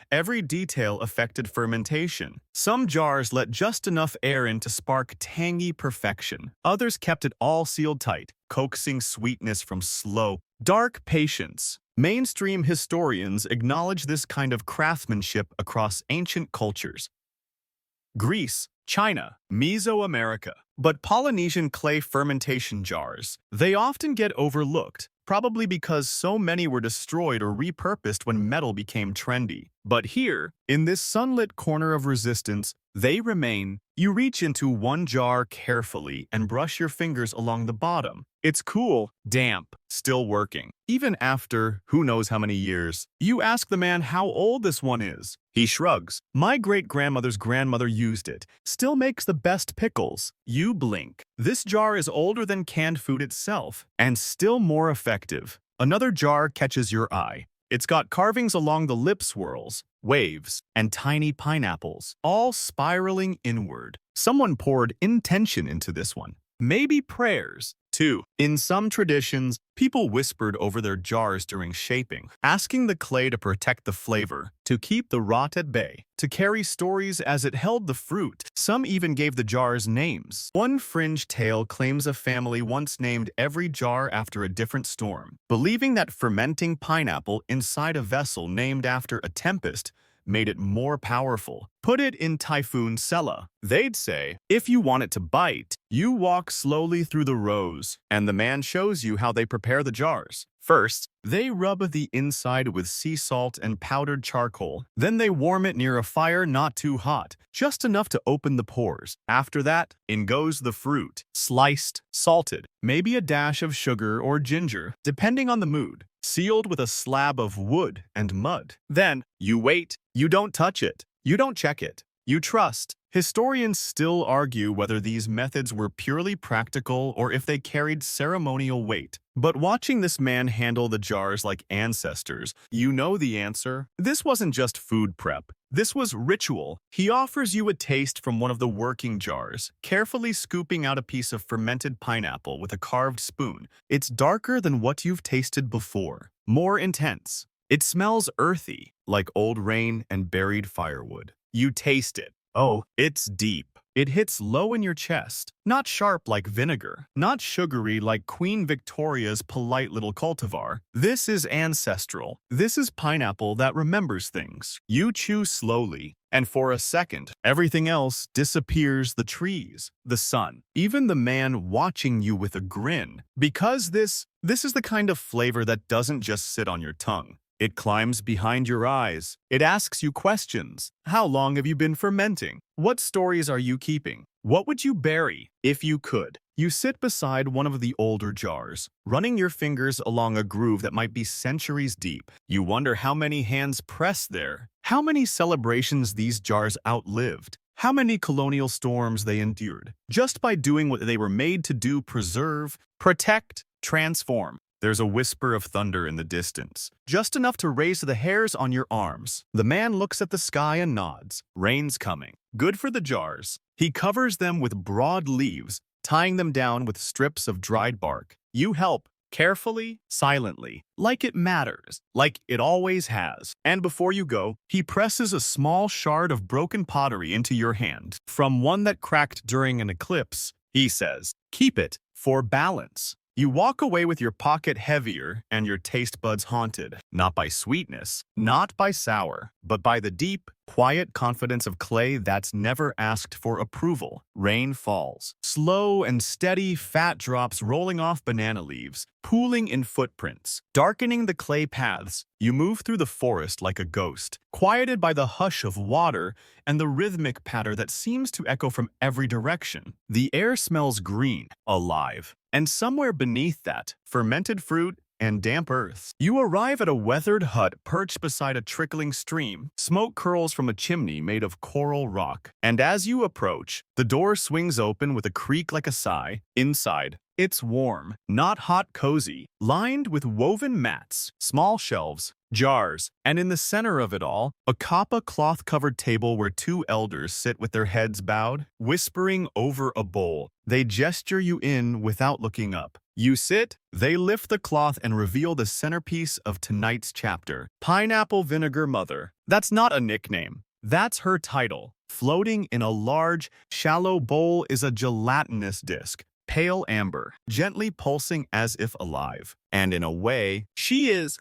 Every detail affected fermentation. Some jars let just enough air in to spark tangy perfection. Others kept it all sealed tight, coaxing sweetness from slow, dark patience. Mainstream historians acknowledge this kind of craftsmanship across ancient cultures. Greece, China, Mesoamerica. But Polynesian clay fermentation jars, they often get overlooked, probably because so many were destroyed or repurposed when metal became trendy. But here, in this sunlit corner of resistance, they remain. You reach into one jar carefully and brush your fingers along the bottom. It's cool, damp, still working. Even after who knows how many years. You ask the man how old this one is. He shrugs. My great-grandmother's grandmother used it. Still makes the best pickles. You blink. This jar is older than canned food itself, and still more effective. Another jar catches your eye. It's got carvings along the lip swirls, waves, and tiny pineapples, all spiraling inward. Someone poured intention into this one. Maybe prayers, 2. In some traditions, people whispered over their jars during shaping, asking the clay to protect the flavor, to keep the rot at bay, to carry stories as it held the fruit. Some even gave the jars names. One fringe tale claims a family once named every jar after a different storm, believing that fermenting pineapple inside a vessel named after a tempest made it more powerful. Put it in typhoon cellar. They'd say, if you want it to bite, you walk slowly through the rows, and the man shows you how they prepare the jars. First, they rub the inside with sea salt and powdered charcoal. Then they warm it near a fire not too hot, just enough to open the pores. After that, in goes the fruit, sliced, salted, maybe a dash of sugar or ginger, depending on the mood, sealed with a slab of wood and mud. Then, you wait. You don't touch it. You don't check it. You trust. Historians still argue whether these methods were purely practical or if they carried ceremonial weight. But watching this man handle the jars like ancestors, you know the answer. This wasn't just food prep. This was ritual. He offers you a taste from one of the working jars, carefully scooping out a piece of fermented pineapple with a carved spoon. It's darker than what you've tasted before, more intense. It smells earthy, like old rain and buried firewood. You taste it. Oh, it's deep. It hits low in your chest, not sharp like vinegar, not sugary like Queen Victoria's polite little cultivar. This is ancestral. This is pineapple that remembers things. You chew slowly, and for a second, everything else disappears: the trees, the sun, even the man watching you with a grin. Because this is the kind of flavor that doesn't just sit on your tongue. It climbs behind your eyes. It asks you questions. How long have you been fermenting? What stories are you keeping? What would you bury if you could? You sit beside one of the older jars, running your fingers along a groove that might be centuries deep. You wonder how many hands pressed there, how many celebrations these jars outlived, how many colonial storms they endured, just by doing what they were made to do: preserve, protect, transform. There's a whisper of thunder in the distance, just enough to raise the hairs on your arms. The man looks at the sky and nods. Rain's coming. Good for the jars. He covers them with broad leaves, tying them down with strips of dried bark. You help, carefully, silently, like it matters, like it always has. And before you go, he presses a small shard of broken pottery into your hand. From one that cracked during an eclipse, he says, keep it for balance. You walk away with your pocket heavier and your taste buds haunted, not by sweetness, not by sour, but by the deep, quiet confidence of clay that's never asked for approval. Rain falls. Slow and steady, fat drops rolling off banana leaves, pooling in footprints, darkening the clay paths. You move through the forest like a ghost, quieted by the hush of water and the rhythmic patter that seems to echo from every direction. The air smells green, alive. And somewhere beneath that, fermented fruit and damp earth. You arrive at a weathered hut perched beside a trickling stream. Smoke curls from a chimney made of coral rock. And as you approach, the door swings open with a creak like a sigh. Inside, it's warm, not hot, cozy, lined with woven mats, small shelves, jars, and in the center of it all, a kappa cloth-covered table where two elders sit with their heads bowed, whispering over a bowl. They gesture you in without looking up. You sit, they lift the cloth and reveal the centerpiece of tonight's chapter. Pineapple Vinegar Mother. That's not a nickname. That's her title. Floating in a large, shallow bowl is a gelatinous disc, pale amber, gently pulsing as if alive. And in a way,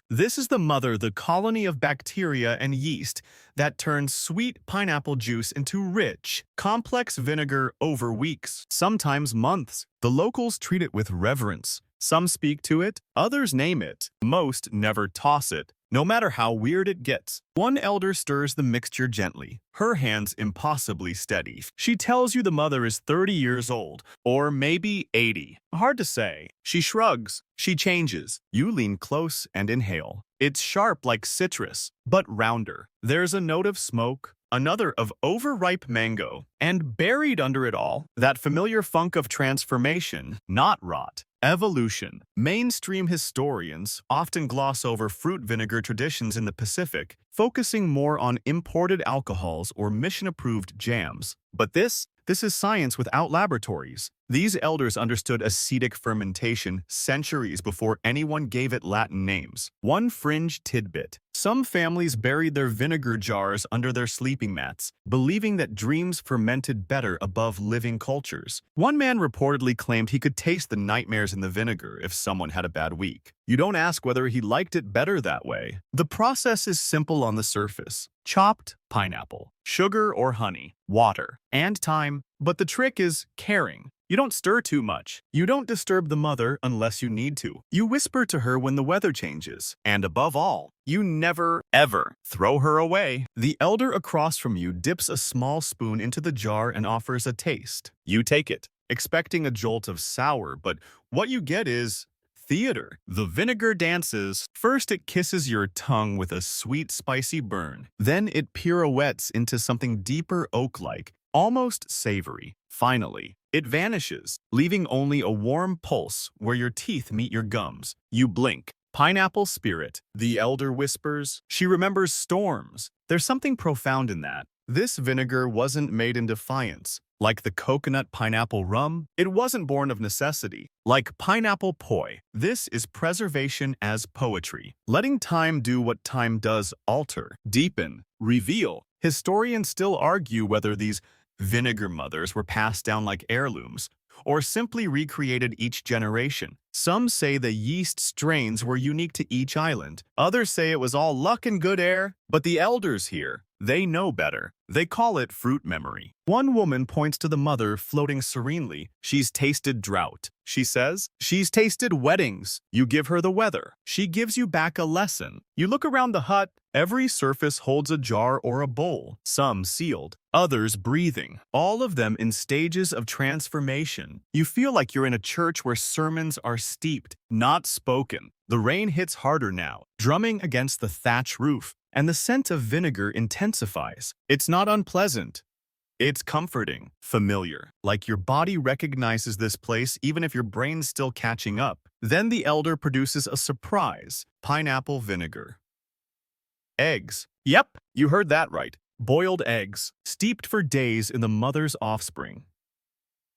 this is the mother, the colony of bacteria and yeast that turns sweet pineapple juice into rich, complex vinegar over weeks, sometimes months. The locals treat it with reverence. Some speak to it, others name it. Most never toss it, no matter how weird it gets. One elder stirs the mixture gently, her hands impossibly steady. She tells you the mother is 30 years old, or maybe 80. Hard to say. She shrugs. She changes. You lean close and inhale. It's sharp like citrus, but rounder. There's a note of smoke, another of overripe mango, and buried under it all, that familiar funk of transformation, not rot. Evolution. Mainstream historians often gloss over fruit vinegar traditions in the Pacific, focusing more on imported alcohols or mission-approved jams. But this is science without laboratories. These elders understood acetic fermentation centuries before anyone gave it Latin names. One fringe tidbit. Some families buried their vinegar jars under their sleeping mats, believing that dreams fermented better above living cultures. One man reportedly claimed he could taste the nightmares in the vinegar if someone had a bad week. You don't ask whether he liked it better that way. The process is simple on the surface. Chopped pineapple, sugar or honey, water, and thyme. But the trick is caring. You don't stir too much. You don't disturb the mother unless you need to. You whisper to her when the weather changes. And above all, you never, ever throw her away. The elder across from you dips a small spoon into the jar and offers a taste. You take it, expecting a jolt of sour, but what you get is theater. The vinegar dances. First, it kisses your tongue with a sweet, spicy burn. Then it pirouettes into something deeper oak-like, almost savory. Finally, it vanishes, leaving only a warm pulse where your teeth meet your gums. You blink. Pineapple spirit, the elder whispers. She remembers storms. There's something profound in that. This vinegar wasn't made in defiance. Like the coconut pineapple rum, it wasn't born of necessity. Like pineapple poi, this is preservation as poetry. Letting time do what time does: alter, deepen, reveal. Historians still argue whether these vinegar mothers were passed down like heirlooms, or simply recreated each generation. Some say the yeast strains were unique to each island. Others say it was all luck and good air. But the elders here, they know better. They call it fruit memory. One woman points to the mother floating serenely. She's tasted drought, she says. She's tasted weddings. You give her the weather. She gives you back a lesson. You look around the hut. Every surface holds a jar or a bowl, some sealed, others breathing, all of them in stages of transformation. You feel like you're in a church where sermons are steeped, not spoken. The rain hits harder now, drumming against the thatch roof, and the scent of vinegar intensifies. It's not unpleasant. It's comforting, familiar, like your body recognizes this place even if your brain's still catching up. Then the elder produces a surprise: pineapple vinegar. Eggs. Yep, you heard that right. Boiled eggs, steeped for days in the mother's offspring.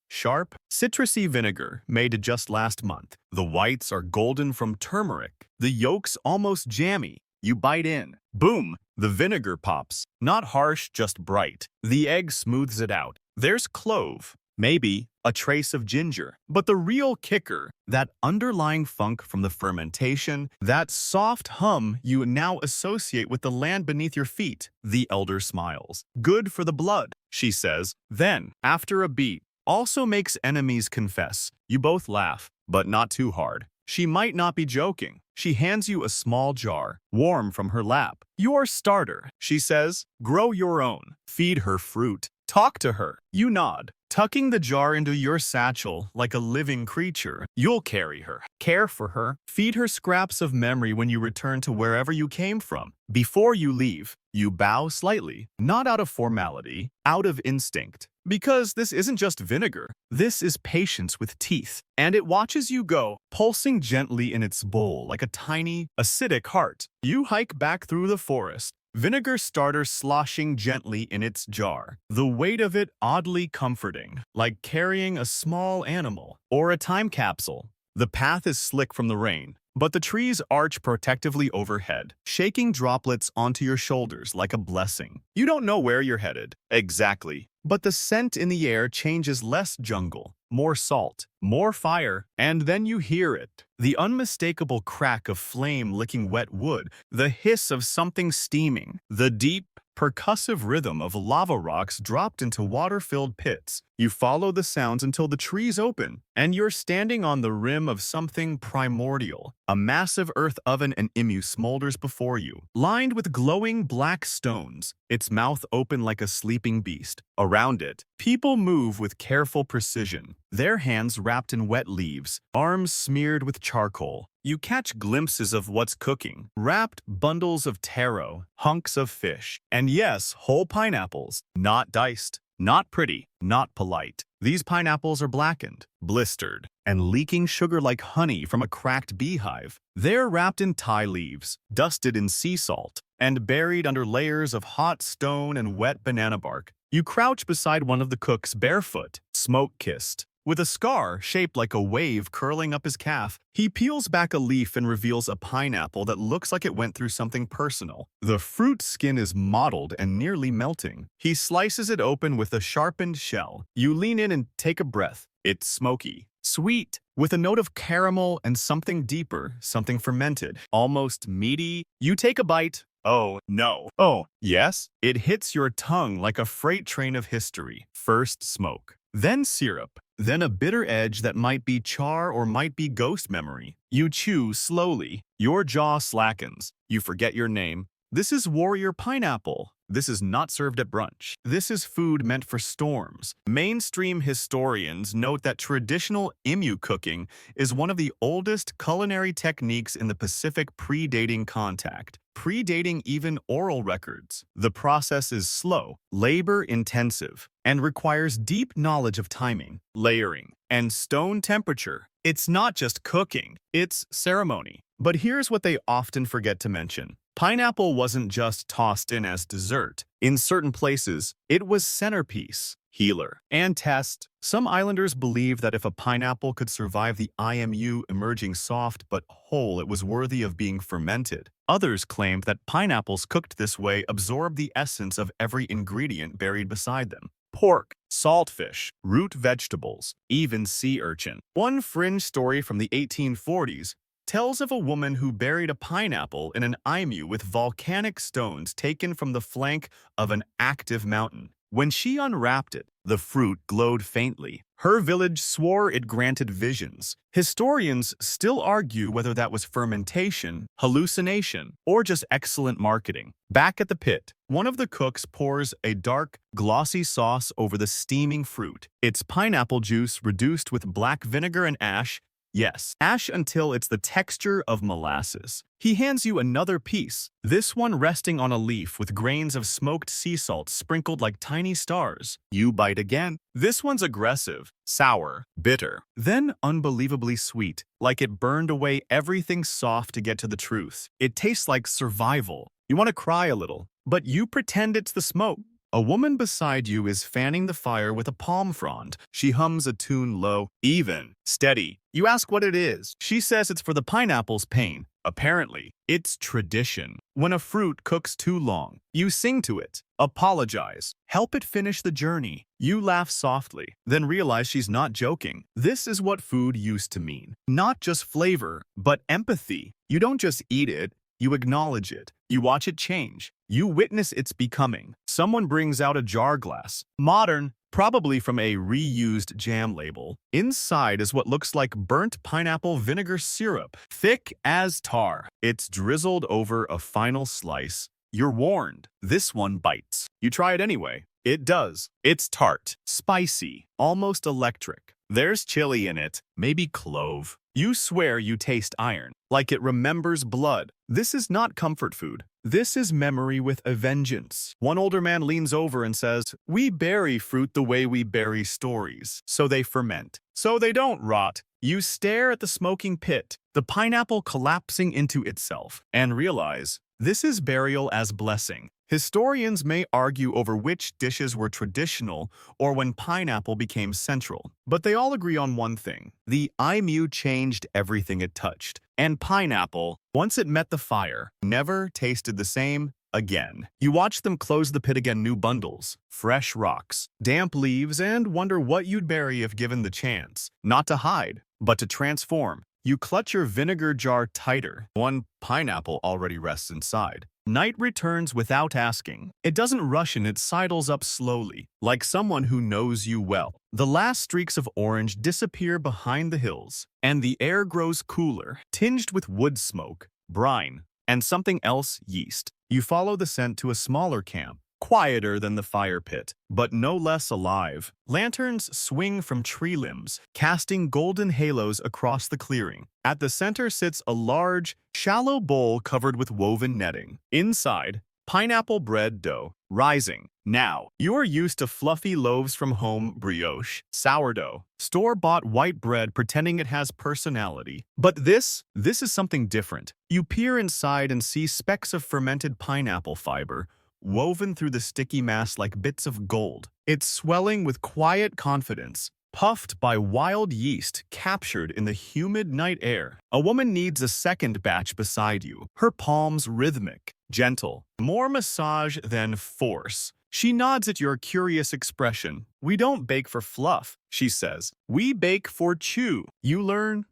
Sharp, citrusy vinegar made just last month. The whites are golden from turmeric. The yolks almost jammy. You bite in. Boom! The vinegar pops. Not harsh, just bright. The egg smooths it out. There's clove. Maybe a trace of ginger. But the real kicker, that underlying funk from the fermentation, that soft hum you now associate with the land beneath your feet. The elder smiles. Good for the blood, she says. Then, after a beat, also makes enemies confess. You both laugh, but not too hard. She might not be joking. She hands you a small jar, warm from her lap. Your starter, she says. Grow your own. Feed her fruit. Talk to her. You nod, tucking the jar into your satchel like a living creature. You'll carry her, care for her, feed her scraps of memory when you return to wherever you came from. Before you leave, you bow slightly, not out of formality, out of instinct. Because this isn't just vinegar, this is patience with teeth. And it watches you go, pulsing gently in its bowl like a tiny, acidic heart. You hike back through the forest, vinegar starter sloshing gently in its jar. The weight of it oddly comforting, like carrying a small animal or a time capsule. The path is slick from the rain, but the trees arch protectively overhead, shaking droplets onto your shoulders like a blessing. You don't know where you're headed exactly, but the scent in the air changes: less jungle, more salt, more fire, and then you hear it. The unmistakable crack of flame licking wet wood, the hiss of something steaming, the deep, percussive rhythm of lava rocks dropped into water-filled pits. You follow the sounds until the trees open, and you're standing on the rim of something primordial. A massive earth oven and imu smolders before you, lined with glowing black stones, its mouth open like a sleeping beast. Around it, people move with careful precision, their hands wrapped in wet leaves, arms smeared with charcoal. You catch glimpses of what's cooking: wrapped bundles of taro, hunks of fish, and yes, whole pineapples, not diced. Not pretty, not polite. These pineapples are blackened, blistered, and leaking sugar like honey from a cracked beehive. They're wrapped in Thai leaves, dusted in sea salt, and buried under layers of hot stone and wet banana bark. You crouch beside one of the cooks barefoot, smoke-kissed. with a scar shaped like a wave curling up his calf. He peels back a leaf and reveals a pineapple that looks like it went through something personal. The fruit skin is mottled and nearly melting. He slices it open with a sharpened shell. You lean in and take a breath. It's smoky, sweet, with a note of caramel and something deeper, something fermented, almost meaty. You take a bite. Oh, no. Oh, yes? It hits your tongue like a freight train of history. First smoke, then syrup, then a bitter edge that might be char or might be ghost memory. You chew slowly. Your jaw slackens. You forget your name. This is warrior pineapple. This is not served at brunch. This is food meant for storms. Mainstream historians note that traditional emu cooking is one of the oldest culinary techniques in the Pacific, predating contact, predating even oral records. The process is slow, labor-intensive, and requires deep knowledge of timing, layering, and stone temperature. It's not just cooking, it's ceremony. But here's what they often forget to mention. Pineapple wasn't just tossed in as dessert. In certain places, it was centerpiece, healer, and test. Some islanders believed that if a pineapple could survive the IMU emerging soft but whole, it was worthy of being fermented. Others claimed that pineapples cooked this way absorbed the essence of every ingredient buried beside them. Pork, saltfish, root vegetables, even sea urchin. One fringe story from the 1840s tells of a woman who buried a pineapple in an IMU with volcanic stones taken from the flank of an active mountain. When she unwrapped it, the fruit glowed faintly. Her village swore it granted visions. Historians still argue whether that was fermentation, hallucination, or just excellent marketing. Back at the pit, one of the cooks pours a dark, glossy sauce over the steaming fruit. It's pineapple juice reduced with black vinegar and ash. Yes, ash until it's the texture of molasses. He hands you another piece, this one resting on a leaf with grains of smoked sea salt sprinkled like tiny stars. You bite again. This one's aggressive, sour, bitter, then unbelievably sweet, like it burned away everything soft to get to the truth. It tastes like survival. You want to cry a little, but you pretend it's the smoke. A woman beside you is fanning the fire with a palm frond. She hums a tune low, even, steady. You ask what it is. She says it's for the pineapple's pain. Apparently, it's tradition. When a fruit cooks too long, you sing to it, apologize, help it finish the journey. You laugh softly, then realize she's not joking. This is what food used to mean. Not just flavor, but empathy. You don't just eat it, you acknowledge it. You watch it change. You witness its becoming. Someone brings out a jar glass. Modern, probably from a reused jam label. Inside is what looks like burnt pineapple vinegar syrup, thick as tar. It's drizzled over a final slice. You're warned. This one bites. You try it anyway. It does. It's tart, spicy, almost electric. There's chili in it, maybe clove. You swear you taste iron, like it remembers blood. This is not comfort food. This is memory with a vengeance. One older man leans over and says, "We bury fruit the way we bury stories, so they ferment, so they don't rot." You stare at the smoking pit, the pineapple collapsing into itself, and realize this is burial as blessing. Historians may argue over which dishes were traditional or when pineapple became central, but they all agree on one thing. The IMU changed everything it touched, and pineapple, once it met the fire, never tasted the same again. You watch them close the pit again, new bundles, fresh rocks, damp leaves, and wonder what you'd bury if given the chance. Not to hide, but to transform. You clutch your vinegar jar tighter. One pineapple already rests inside. Night returns without asking. It doesn't rush in, it sidles up slowly, like someone who knows you well. The last streaks of orange disappear behind the hills, and the air grows cooler, tinged with wood smoke, brine, and something else, yeast. You follow the scent to a smaller camp, quieter than the fire pit, but no less alive. Lanterns swing from tree limbs, casting golden halos across the clearing. At the center sits a large, shallow bowl covered with woven netting. Inside, pineapple bread dough, rising. Now, you are used to fluffy loaves from home, brioche, sourdough, store-bought white bread pretending it has personality. But this is something different. You peer inside and see specks of fermented pineapple fiber, woven through the sticky mass like bits of gold. It's swelling with quiet confidence, puffed by wild yeast captured in the humid night air. A woman needs a second batch beside you, her palms rhythmic, gentle, more massage than force. She nods at your curious expression. We don't bake for fluff, she says. We bake for chew. You learn.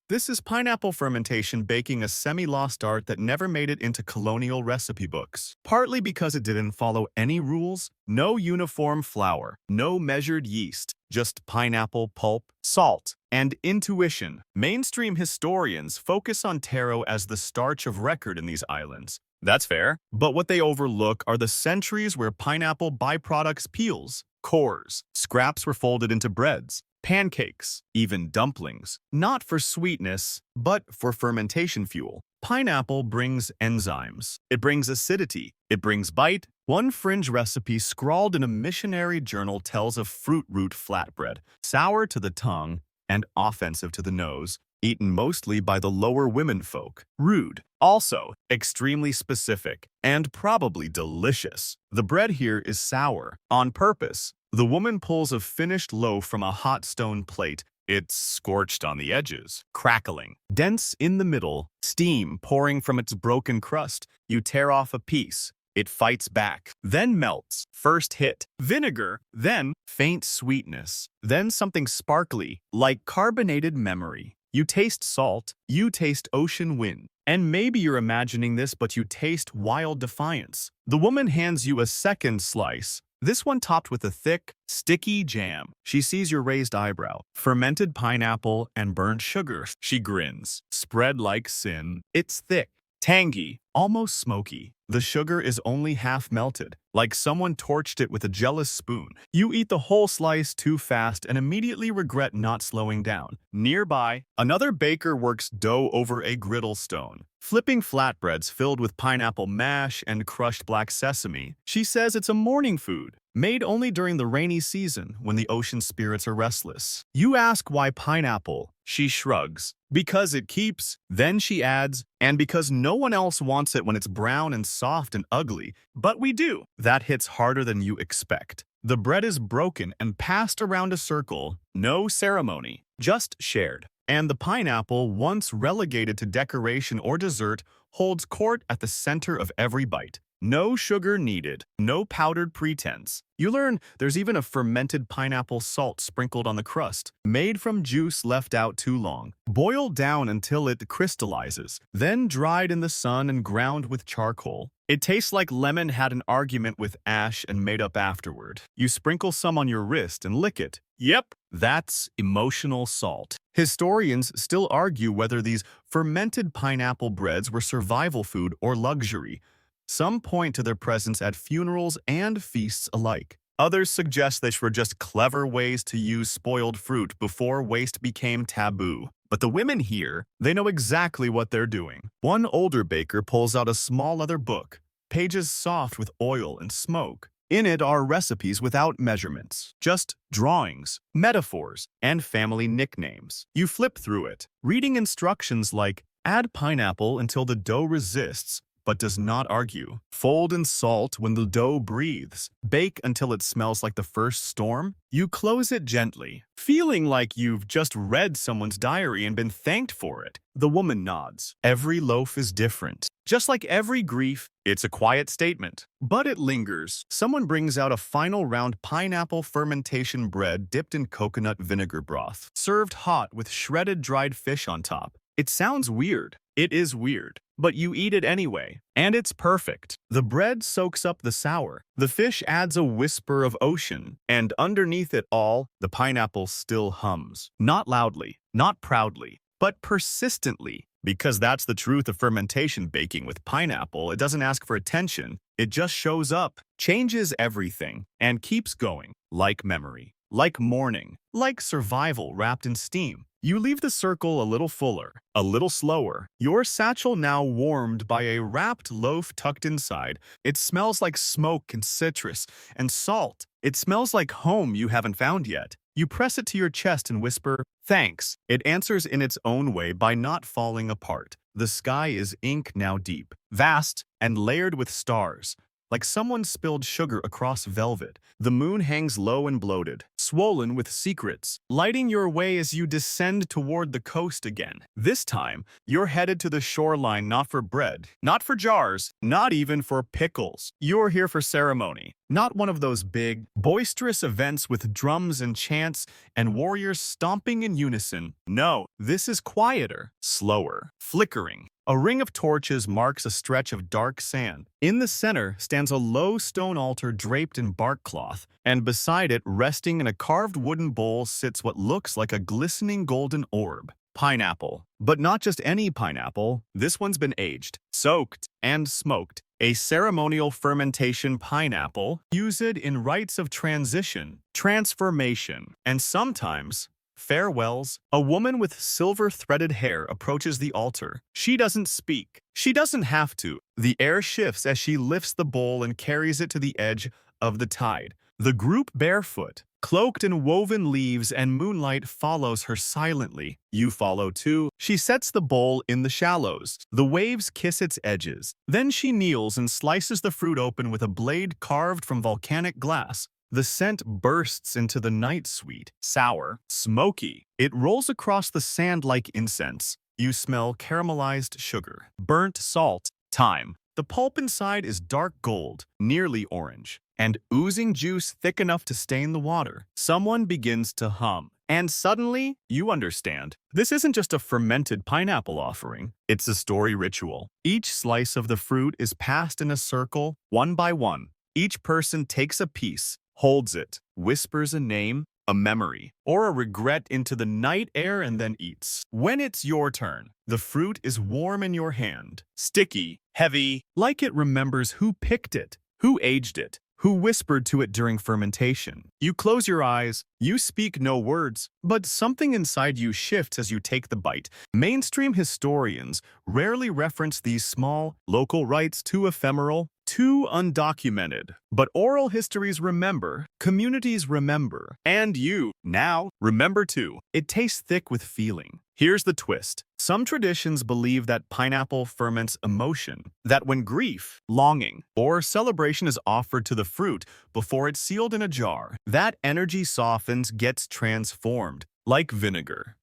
This is pineapple fermentation baking, a semi-lost art that never made it into colonial recipe books. Partly because it didn't follow any rules, no uniform flour, no measured yeast, just pineapple pulp, salt, and intuition. Mainstream historians focus on taro as the starch of record in these islands. That's fair. But what they overlook are the centuries where pineapple byproducts, peels, cores, scraps were folded into breads, pancakes, even dumplings, not for sweetness, but for fermentation fuel. Pineapple brings enzymes. It brings acidity. It brings bite. One fringe recipe scrawled in a missionary journal tells of fruit root flatbread, sour to the tongue and offensive to the nose, eaten mostly by the lower women folk. Rude. Also, extremely specific, and probably delicious. The bread here is sour, on purpose. The woman pulls a finished loaf from a hot stone plate. It's scorched on the edges, crackling. Dense in the middle, steam pouring from its broken crust. You tear off a piece. It fights back, then melts. First hit, vinegar, then faint sweetness, then something sparkly, like carbonated memory. You taste salt, you taste ocean wind. And maybe you're imagining this, but you taste wild defiance. The woman hands you a second slice, this one topped with a thick, sticky jam. She sees your raised eyebrow, fermented pineapple and burnt sugar. She grins, spread like sin. It's thick, tangy, almost smoky. The sugar is only half melted, like someone torched it with a jealous spoon. You eat the whole slice too fast and immediately regret not slowing down. Nearby, another baker works dough over a griddle stone, flipping flatbreads filled with pineapple mash and crushed black sesame. She says it's a morning food, made only during the rainy season when the ocean spirits are restless. You ask why pineapple. She shrugs. Because it keeps. Then she adds, and because no one else wants it when it's brown and soft and ugly. But we do. That hits harder than you expect. The bread is broken and passed around a circle. No ceremony, just shared. And the pineapple, once relegated to decoration or dessert, holds court at the center of every bite. No sugar needed, no powdered pretense. You learn there's even a fermented pineapple salt sprinkled on the crust, made from juice left out too long, boiled down until it crystallizes, then dried in the sun and ground with charcoal. It tastes like lemon had an argument with ash and made up afterward. You sprinkle some on your wrist and lick it. Yep, that's emotional salt. Historians still argue whether these fermented pineapple breads were survival food or luxury. Some point to their presence at funerals and feasts alike. Others suggest they were just clever ways to use spoiled fruit before waste became taboo. But the women here, they know exactly what they're doing. One older baker pulls out a small leather book, pages soft with oil and smoke. In it are recipes without measurements, just drawings, metaphors, and family nicknames. You flip through it, reading instructions like, add pineapple until the dough resists, but does not argue. Fold in salt when the dough breathes. Bake until it smells like the first storm. You close it gently, feeling like you've just read someone's diary and been thanked for it. The woman nods. Every loaf is different. Just like every grief, it's a quiet statement. But it lingers. Someone brings out a final round pineapple fermentation bread dipped in coconut vinegar broth, served hot with shredded dried fish on top. It sounds weird. It is weird. But you eat it anyway, and it's perfect. The bread soaks up the sour. The fish adds a whisper of ocean, and underneath it all, the pineapple still hums. Not loudly, not proudly, but persistently. Because that's the truth of fermentation baking with pineapple. It doesn't ask for attention. It just shows up, changes everything, and keeps going. Like memory, like mourning, like survival wrapped in steam. You leave the circle a little fuller, a little slower. Your satchel now warmed by a wrapped loaf tucked inside. It smells like smoke and citrus and salt. It smells like home you haven't found yet. You press it to your chest and whisper, thanks. It answers in its own way by not falling apart. The sky is ink now deep, vast, and layered with stars. Like someone spilled sugar across velvet. The moon hangs low and bloated, swollen with secrets, lighting your way as you descend toward the coast again. This time, you're headed to the shoreline not for bread, not for jars, not even for pickles. You're here for ceremony. Not one of those big, boisterous events with drums and chants and warriors stomping in unison. No, this is quieter, slower, flickering. A ring of torches marks a stretch of dark sand. In the center stands a low stone altar draped in bark cloth, and beside it, resting in a carved wooden bowl, sits what looks like a glistening golden orb. Pineapple. But not just any pineapple. This one's been aged, soaked, and smoked. A ceremonial fermentation pineapple used in rites of transition, transformation, and sometimes farewells. A woman with silver-threaded hair approaches the altar. She doesn't speak. She doesn't have to. The air shifts as she lifts the bowl and carries it to the edge of the tide. The group barefoot, cloaked in woven leaves and moonlight, follows her silently. You follow too. She sets the bowl in the shallows. The waves kiss its edges. Then she kneels and slices the fruit open with a blade carved from volcanic glass. The scent bursts into the night, sweet, sour, smoky. It rolls across the sand like incense. You smell caramelized sugar, burnt salt, thyme. The pulp inside is dark gold, nearly orange, and oozing juice thick enough to stain the water. Someone begins to hum, and suddenly you understand. This isn't just a fermented pineapple offering. It's a story ritual. Each slice of the fruit is passed in a circle, one by one. Each person takes a piece, holds it, whispers a name, a memory, or a regret into the night air and then eats. When it's your turn, the fruit is warm in your hand, sticky, heavy, like it remembers who picked it, who aged it, who whispered to it during fermentation. You close your eyes, you speak no words, but something inside you shifts as you take the bite. Mainstream historians rarely reference these small, local rites, too ephemeral, too undocumented. But oral histories remember, communities remember, and you, now, remember too. It tastes thick with feeling. Here's the twist. Some traditions believe that pineapple ferments emotion, that when grief, longing, or celebration is offered to the fruit before it's sealed in a jar, that energy softens, gets transformed, like vinegar.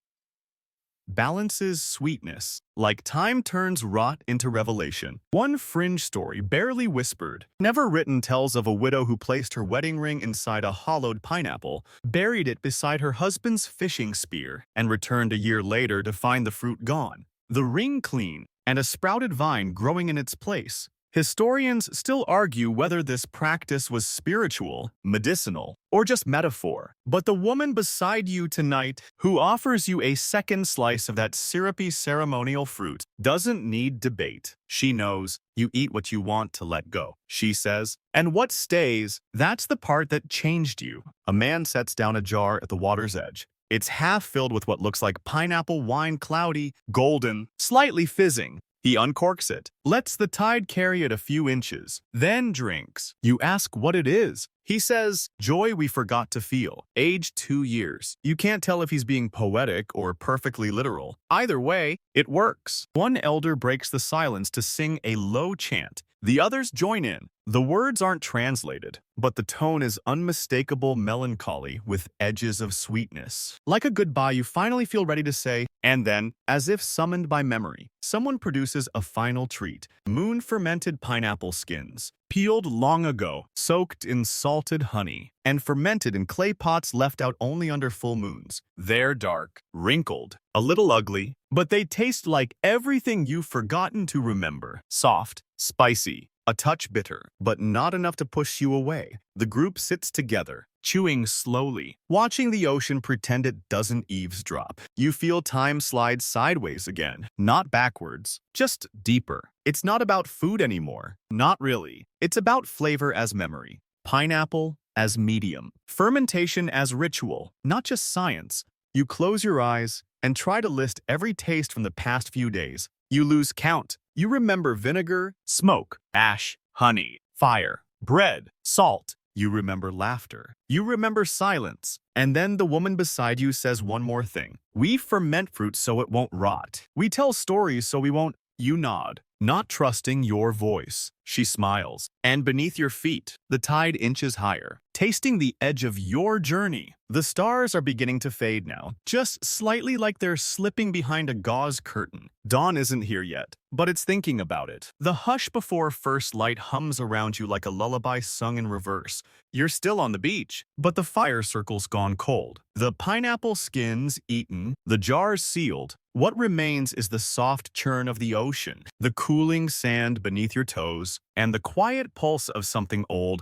Balances sweetness, like time turns rot into revelation. One fringe story, barely whispered, never written, tells of a widow who placed her wedding ring inside a hollowed pineapple, buried it beside her husband's fishing spear, and returned a year later to find the fruit gone, the ring clean, and a sprouted vine growing in its place. Historians still argue whether this practice was spiritual, medicinal, or just metaphor. But the woman beside you tonight, who offers you a second slice of that syrupy ceremonial fruit, doesn't need debate. She knows you eat what you want to let go, she says. And what stays, that's the part that changed you. A man sets down a jar at the water's edge. It's half filled with what looks like pineapple wine, cloudy, golden, slightly fizzing. He uncorks it, lets the tide carry it a few inches, then drinks. You ask what it is. He says, joy we forgot to feel, aged 2 years. You can't tell if he's being poetic or perfectly literal. Either way, it works. One elder breaks the silence to sing a low chant. The others join in. The words aren't translated, but the tone is unmistakable melancholy with edges of sweetness. Like a goodbye you finally feel ready to say, and then, as if summoned by memory, someone produces a final treat. Moon-fermented pineapple skins, peeled long ago, soaked in salted honey, and fermented in clay pots left out only under full moons. They're dark, wrinkled, a little ugly, but they taste like everything you've forgotten to remember. Soft, spicy, a touch bitter, but not enough to push you away. The group sits together, chewing slowly, watching the ocean pretend it doesn't eavesdrop. You feel time slide sideways again, not backwards, just deeper. It's not about food anymore. Not really. It's about flavor as memory. Pineapple as medium. Fermentation as ritual, not just science. You close your eyes and try to list every taste from the past few days. You lose count. You remember vinegar, smoke, ash, honey, fire, bread, salt. You remember laughter. You remember silence. And then the woman beside you says one more thing. We ferment fruit so it won't rot. We tell stories so we won't. You nod. not trusting your voice. She smiles, and beneath your feet, the tide inches higher, tasting the edge of your journey. The stars are beginning to fade now, just slightly like they're slipping behind a gauze curtain. Dawn isn't here yet, but it's thinking about it. The hush before first light hums around you like a lullaby sung in reverse. You're still on the beach, but the fire circle's gone cold. The pineapple skins eaten, the jars sealed. What remains is the soft churn of the ocean, the cooling sand beneath your toes, and the quiet pulse of something old,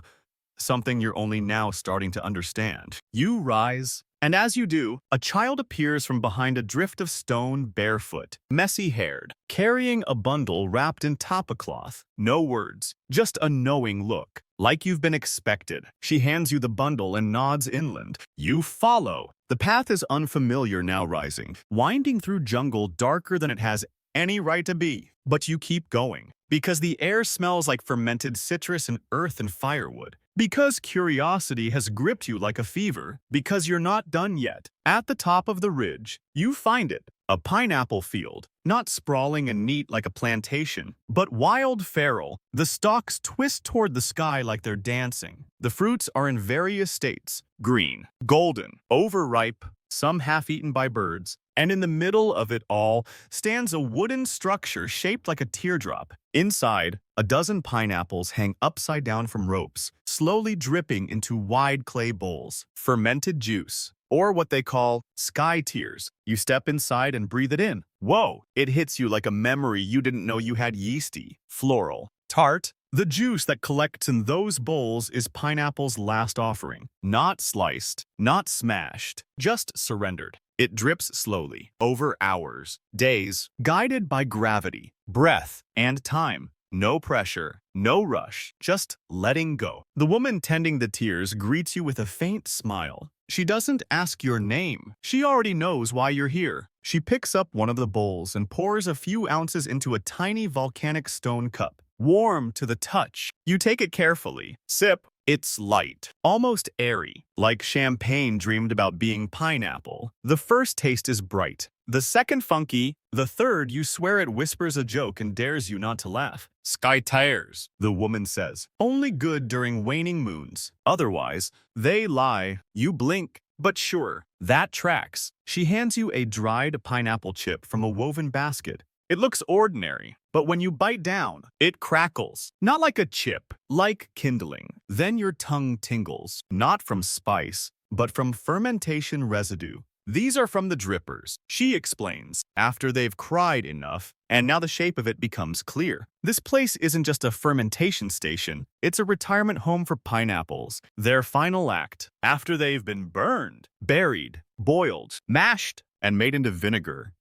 something you're only now starting to understand. You rise, and as you do, a child appears from behind a drift of stone barefoot, messy-haired, carrying a bundle wrapped in tapa cloth. No words, just a knowing look, like you've been expected. She hands you the bundle and nods inland. You follow. The path is unfamiliar now rising, winding through jungle darker than it has any right to be. But you keep going, because the air smells like fermented citrus and earth and firewood. Because curiosity has gripped you like a fever, because you're not done yet. At the top of the ridge, you find it, a pineapple field, not sprawling and neat like a plantation, but wild feral. The stalks twist toward the sky like they're dancing. The fruits are in various states, green, golden, overripe, some half-eaten by birds, and in the middle of it all stands a wooden structure shaped like a teardrop. Inside, a dozen pineapples hang upside down from ropes, slowly dripping into wide clay bowls. Fermented juice, or what they call sky tears. You step inside and breathe it in. Whoa! It hits you like a memory you didn't know you had yeasty, floral, tart. The juice that collects in those bowls is pineapple's last offering. Not sliced, not smashed, just surrendered. It drips slowly, over hours, days, guided by gravity, breath, and time. No pressure, no rush, just letting go. The woman tending the tears greets you with a faint smile. She doesn't ask your name. She already knows why you're here. She picks up one of the bowls and pours a few ounces into a tiny volcanic stone cup. Warm to the touch. You take it carefully. Sip. It's light, almost airy, like champagne dreamed about being pineapple. The first taste is bright, the second funky, the third you swear it whispers a joke and dares you not to laugh. Sky tears, the woman says. Only good during waning moons. Otherwise, they lie. You blink. But sure, that tracks. She hands you a dried pineapple chip from a woven basket. It looks ordinary, but when you bite down, it crackles. Not like a chip, like kindling. Then your tongue tingles, not from spice, but from fermentation residue. These are from the drippers, she explains, after they've cried enough, and now the shape of it becomes clear. This place isn't just a fermentation station, it's a retirement home for pineapples. Their final act, after they've been burned, buried, boiled, mashed, and made into vinegar.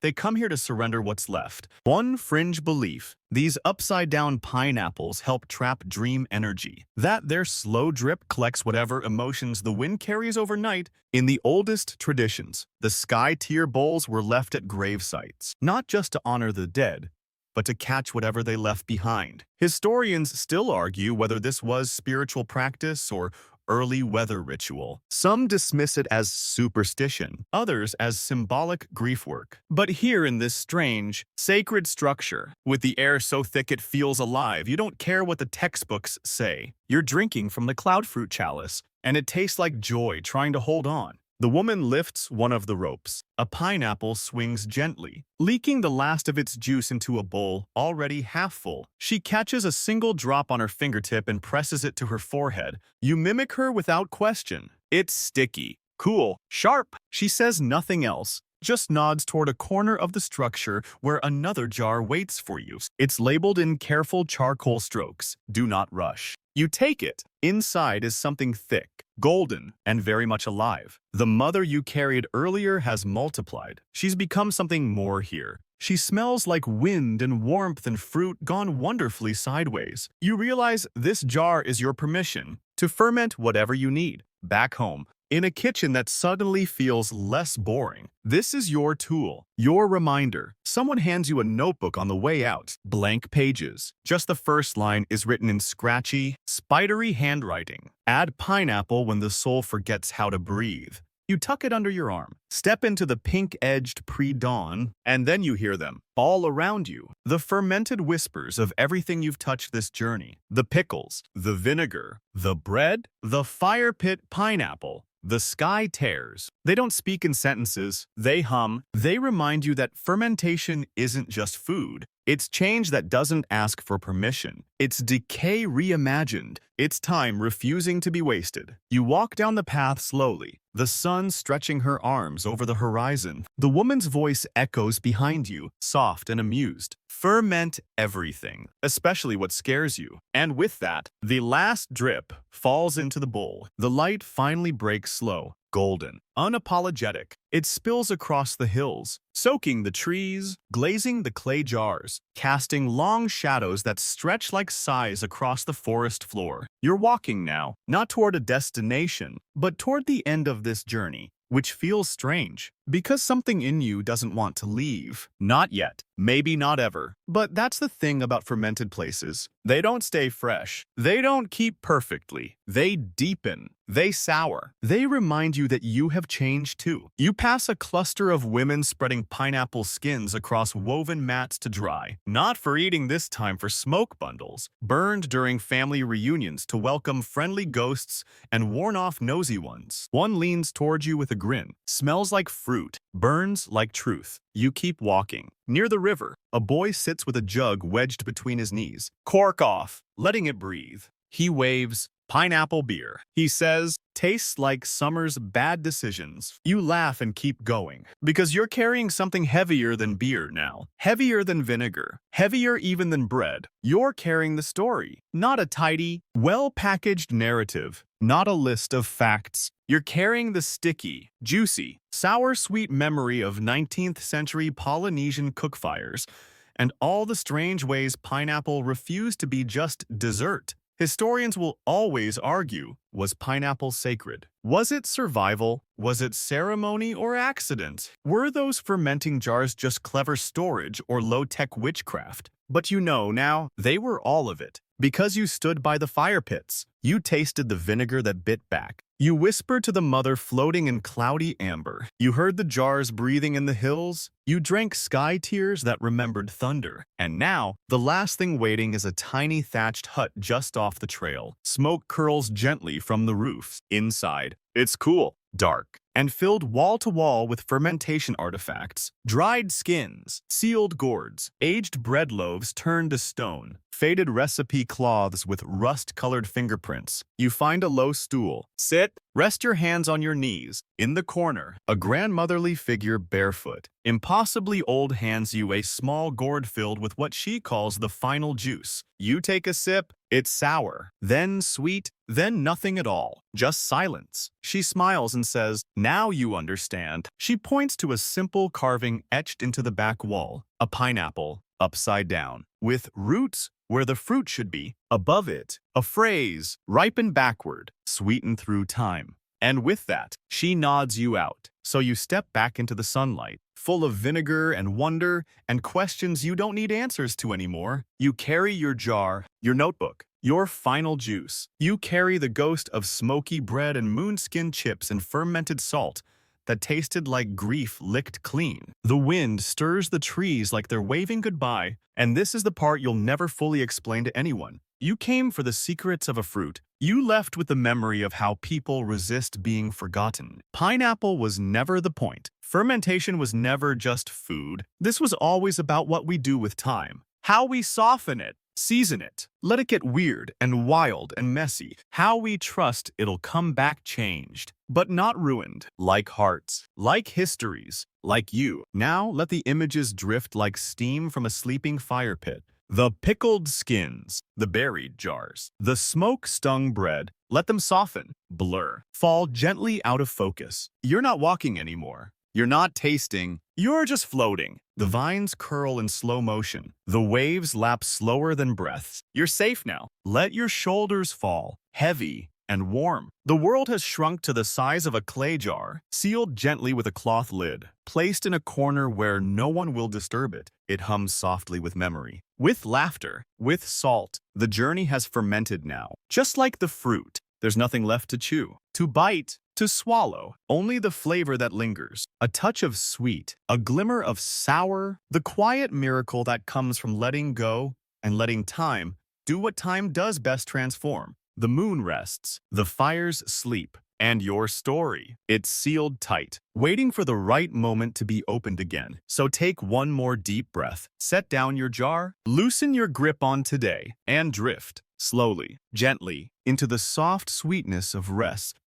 They come here to surrender what's left. One fringe belief, these upside-down pineapples help trap dream energy. That their slow drip collects whatever emotions the wind carries overnight. In the oldest traditions, the sky tier bowls were left at grave sites, not just to honor the dead, but to catch whatever they left behind. Historians still argue whether this was spiritual practice or early weather ritual. Some dismiss it as superstition, others as symbolic grief work. But here in this strange, sacred structure, with the air so thick it feels alive, you don't care what the textbooks say. You're drinking from the cloud fruit chalice, and it tastes like joy trying to hold on. The woman lifts one of the ropes. A pineapple swings gently, leaking the last of its juice into a bowl already half full. She catches a single drop on her fingertip and presses it to her forehead. You mimic her without question. It's sticky, cool, sharp. She says nothing else, just nods toward a corner of the structure where another jar waits for you. It's labeled in careful charcoal strokes. Do not rush. You take it. Inside is something thick, golden, and very much alive. The mother you carried earlier has multiplied. She's become something more here. She smells like wind and warmth and fruit gone wonderfully sideways. You realize this jar is your permission to ferment whatever you need. Back home, in a kitchen that suddenly feels less boring. This is your tool, your reminder. Someone hands you a notebook on the way out. Blank pages. Just the first line is written in scratchy, spidery handwriting. Add pineapple when the soul forgets how to breathe. You tuck it under your arm, step into the pink-edged pre-dawn, and then you hear them all around you. The fermented whispers of everything you've touched this journey. The pickles, the vinegar, the bread, the fire pit pineapple, the sky tears. They don't speak in sentences, they hum. They remind you that fermentation isn't just food. It's change that doesn't ask for permission. It's decay reimagined. It's time refusing to be wasted. You walk down the path slowly, the sun stretching her arms over the horizon. The woman's voice echoes behind you, soft and amused. Ferment everything, especially what scares you. And with that, the last drip falls into the bowl. The light finally breaks slow, golden, unapologetic. It spills across the hills, soaking the trees, glazing the clay jars, casting long shadows that stretch like sighs across the forest floor. You're walking now, not toward a destination, but toward the end of this journey, which feels strange, because something in you doesn't want to leave. Not yet, maybe not ever. But that's the thing about fermented places. They don't stay fresh. They don't keep perfectly. They deepen. They sour. They remind you that you have changed too. You pass a cluster of women spreading pineapple skins across woven mats to dry. Not for eating this time, for smoke bundles, burned during family reunions to welcome friendly ghosts and worn-off nosy ones. One leans toward you with a grin. Smells like fruit. Burns like truth. You keep walking. Near the river, a boy sits with a jug wedged between his knees. Cork off, letting it breathe. He waves. Pineapple beer. He says, tastes like summer's bad decisions. You laugh and keep going, because you're carrying something heavier than beer now. Heavier than vinegar. Heavier even than bread. You're carrying the story. Not a tidy, well-packaged narrative. Not a list of facts. You're carrying the sticky, juicy, sour-sweet memory of 19th-century Polynesian cookfires and all the strange ways pineapple refused to be just dessert. Historians will always argue, was pineapple sacred? Was it survival? Was it ceremony or accident? Were those fermenting jars just clever storage or low-tech witchcraft? But you know now, they were all of it. Because you stood by the fire pits, you tasted the vinegar that bit back. You whispered to the mother floating in cloudy amber. You heard the jars breathing in the hills. You drank sky tears that remembered thunder. And now, the last thing waiting is a tiny thatched hut just off the trail. Smoke curls gently from the roofs. Inside, it's cool, dark, and filled wall-to-wall with fermentation artifacts. Dried skins, sealed gourds, aged bread loaves turned to stone, faded recipe cloths with rust-colored fingerprints. You find a low stool. Sit, rest your hands on your knees. In the corner, a grandmotherly figure barefoot, impossibly old, hands you a small gourd filled with what she calls the final juice. You take a sip. It's sour, then sweet, then nothing at all. Just silence. She smiles and says, "Now you understand." She points to a simple carving etched into the back wall. A pineapple, upside down, with roots where the fruit should be. Above it, a phrase, ripened backward, sweetened through time. And with that, she nods you out. So you step back into the sunlight, full of vinegar and wonder and questions you don't need answers to anymore. You carry your jar, your notebook, your final juice. You carry the ghost of smoky bread and moonskin chips and fermented salt that tasted like grief licked clean. The wind stirs the trees like they're waving goodbye, and this is the part you'll never fully explain to anyone. You came for the secrets of a fruit. You left with the memory of how people resist being forgotten. Pineapple was never the point. Fermentation was never just food. This was always about what we do with time. How we soften it, season it, let it get weird and wild and messy. How we trust it'll come back changed, but not ruined. Like hearts, like histories, like you. Now let the images drift like steam from a sleeping fire pit. The pickled skins, the buried jars, the smoke-stung bread, let them soften, blur, fall gently out of focus. You're not walking anymore. You're not tasting. You're just floating. The vines curl in slow motion. The waves lap slower than breaths. You're safe now. Let your shoulders fall, heavy and warm. The world has shrunk to the size of a clay jar, sealed gently with a cloth lid, placed in a corner where no one will disturb it. It hums softly with memory, with laughter, with salt. The journey has fermented now. Just like the fruit, there's nothing left to chew, to bite, To swallow, only the flavor that lingers, a touch of sweet, a glimmer of sour, the quiet miracle that comes from letting go and letting time do what time does best: transform. The moon rests, the fires sleep, and your story, it's sealed tight, waiting for the right moment to be opened again. So take one more deep breath, set down your jar, loosen your grip on today, and drift, slowly, gently, into the soft sweetness of rest.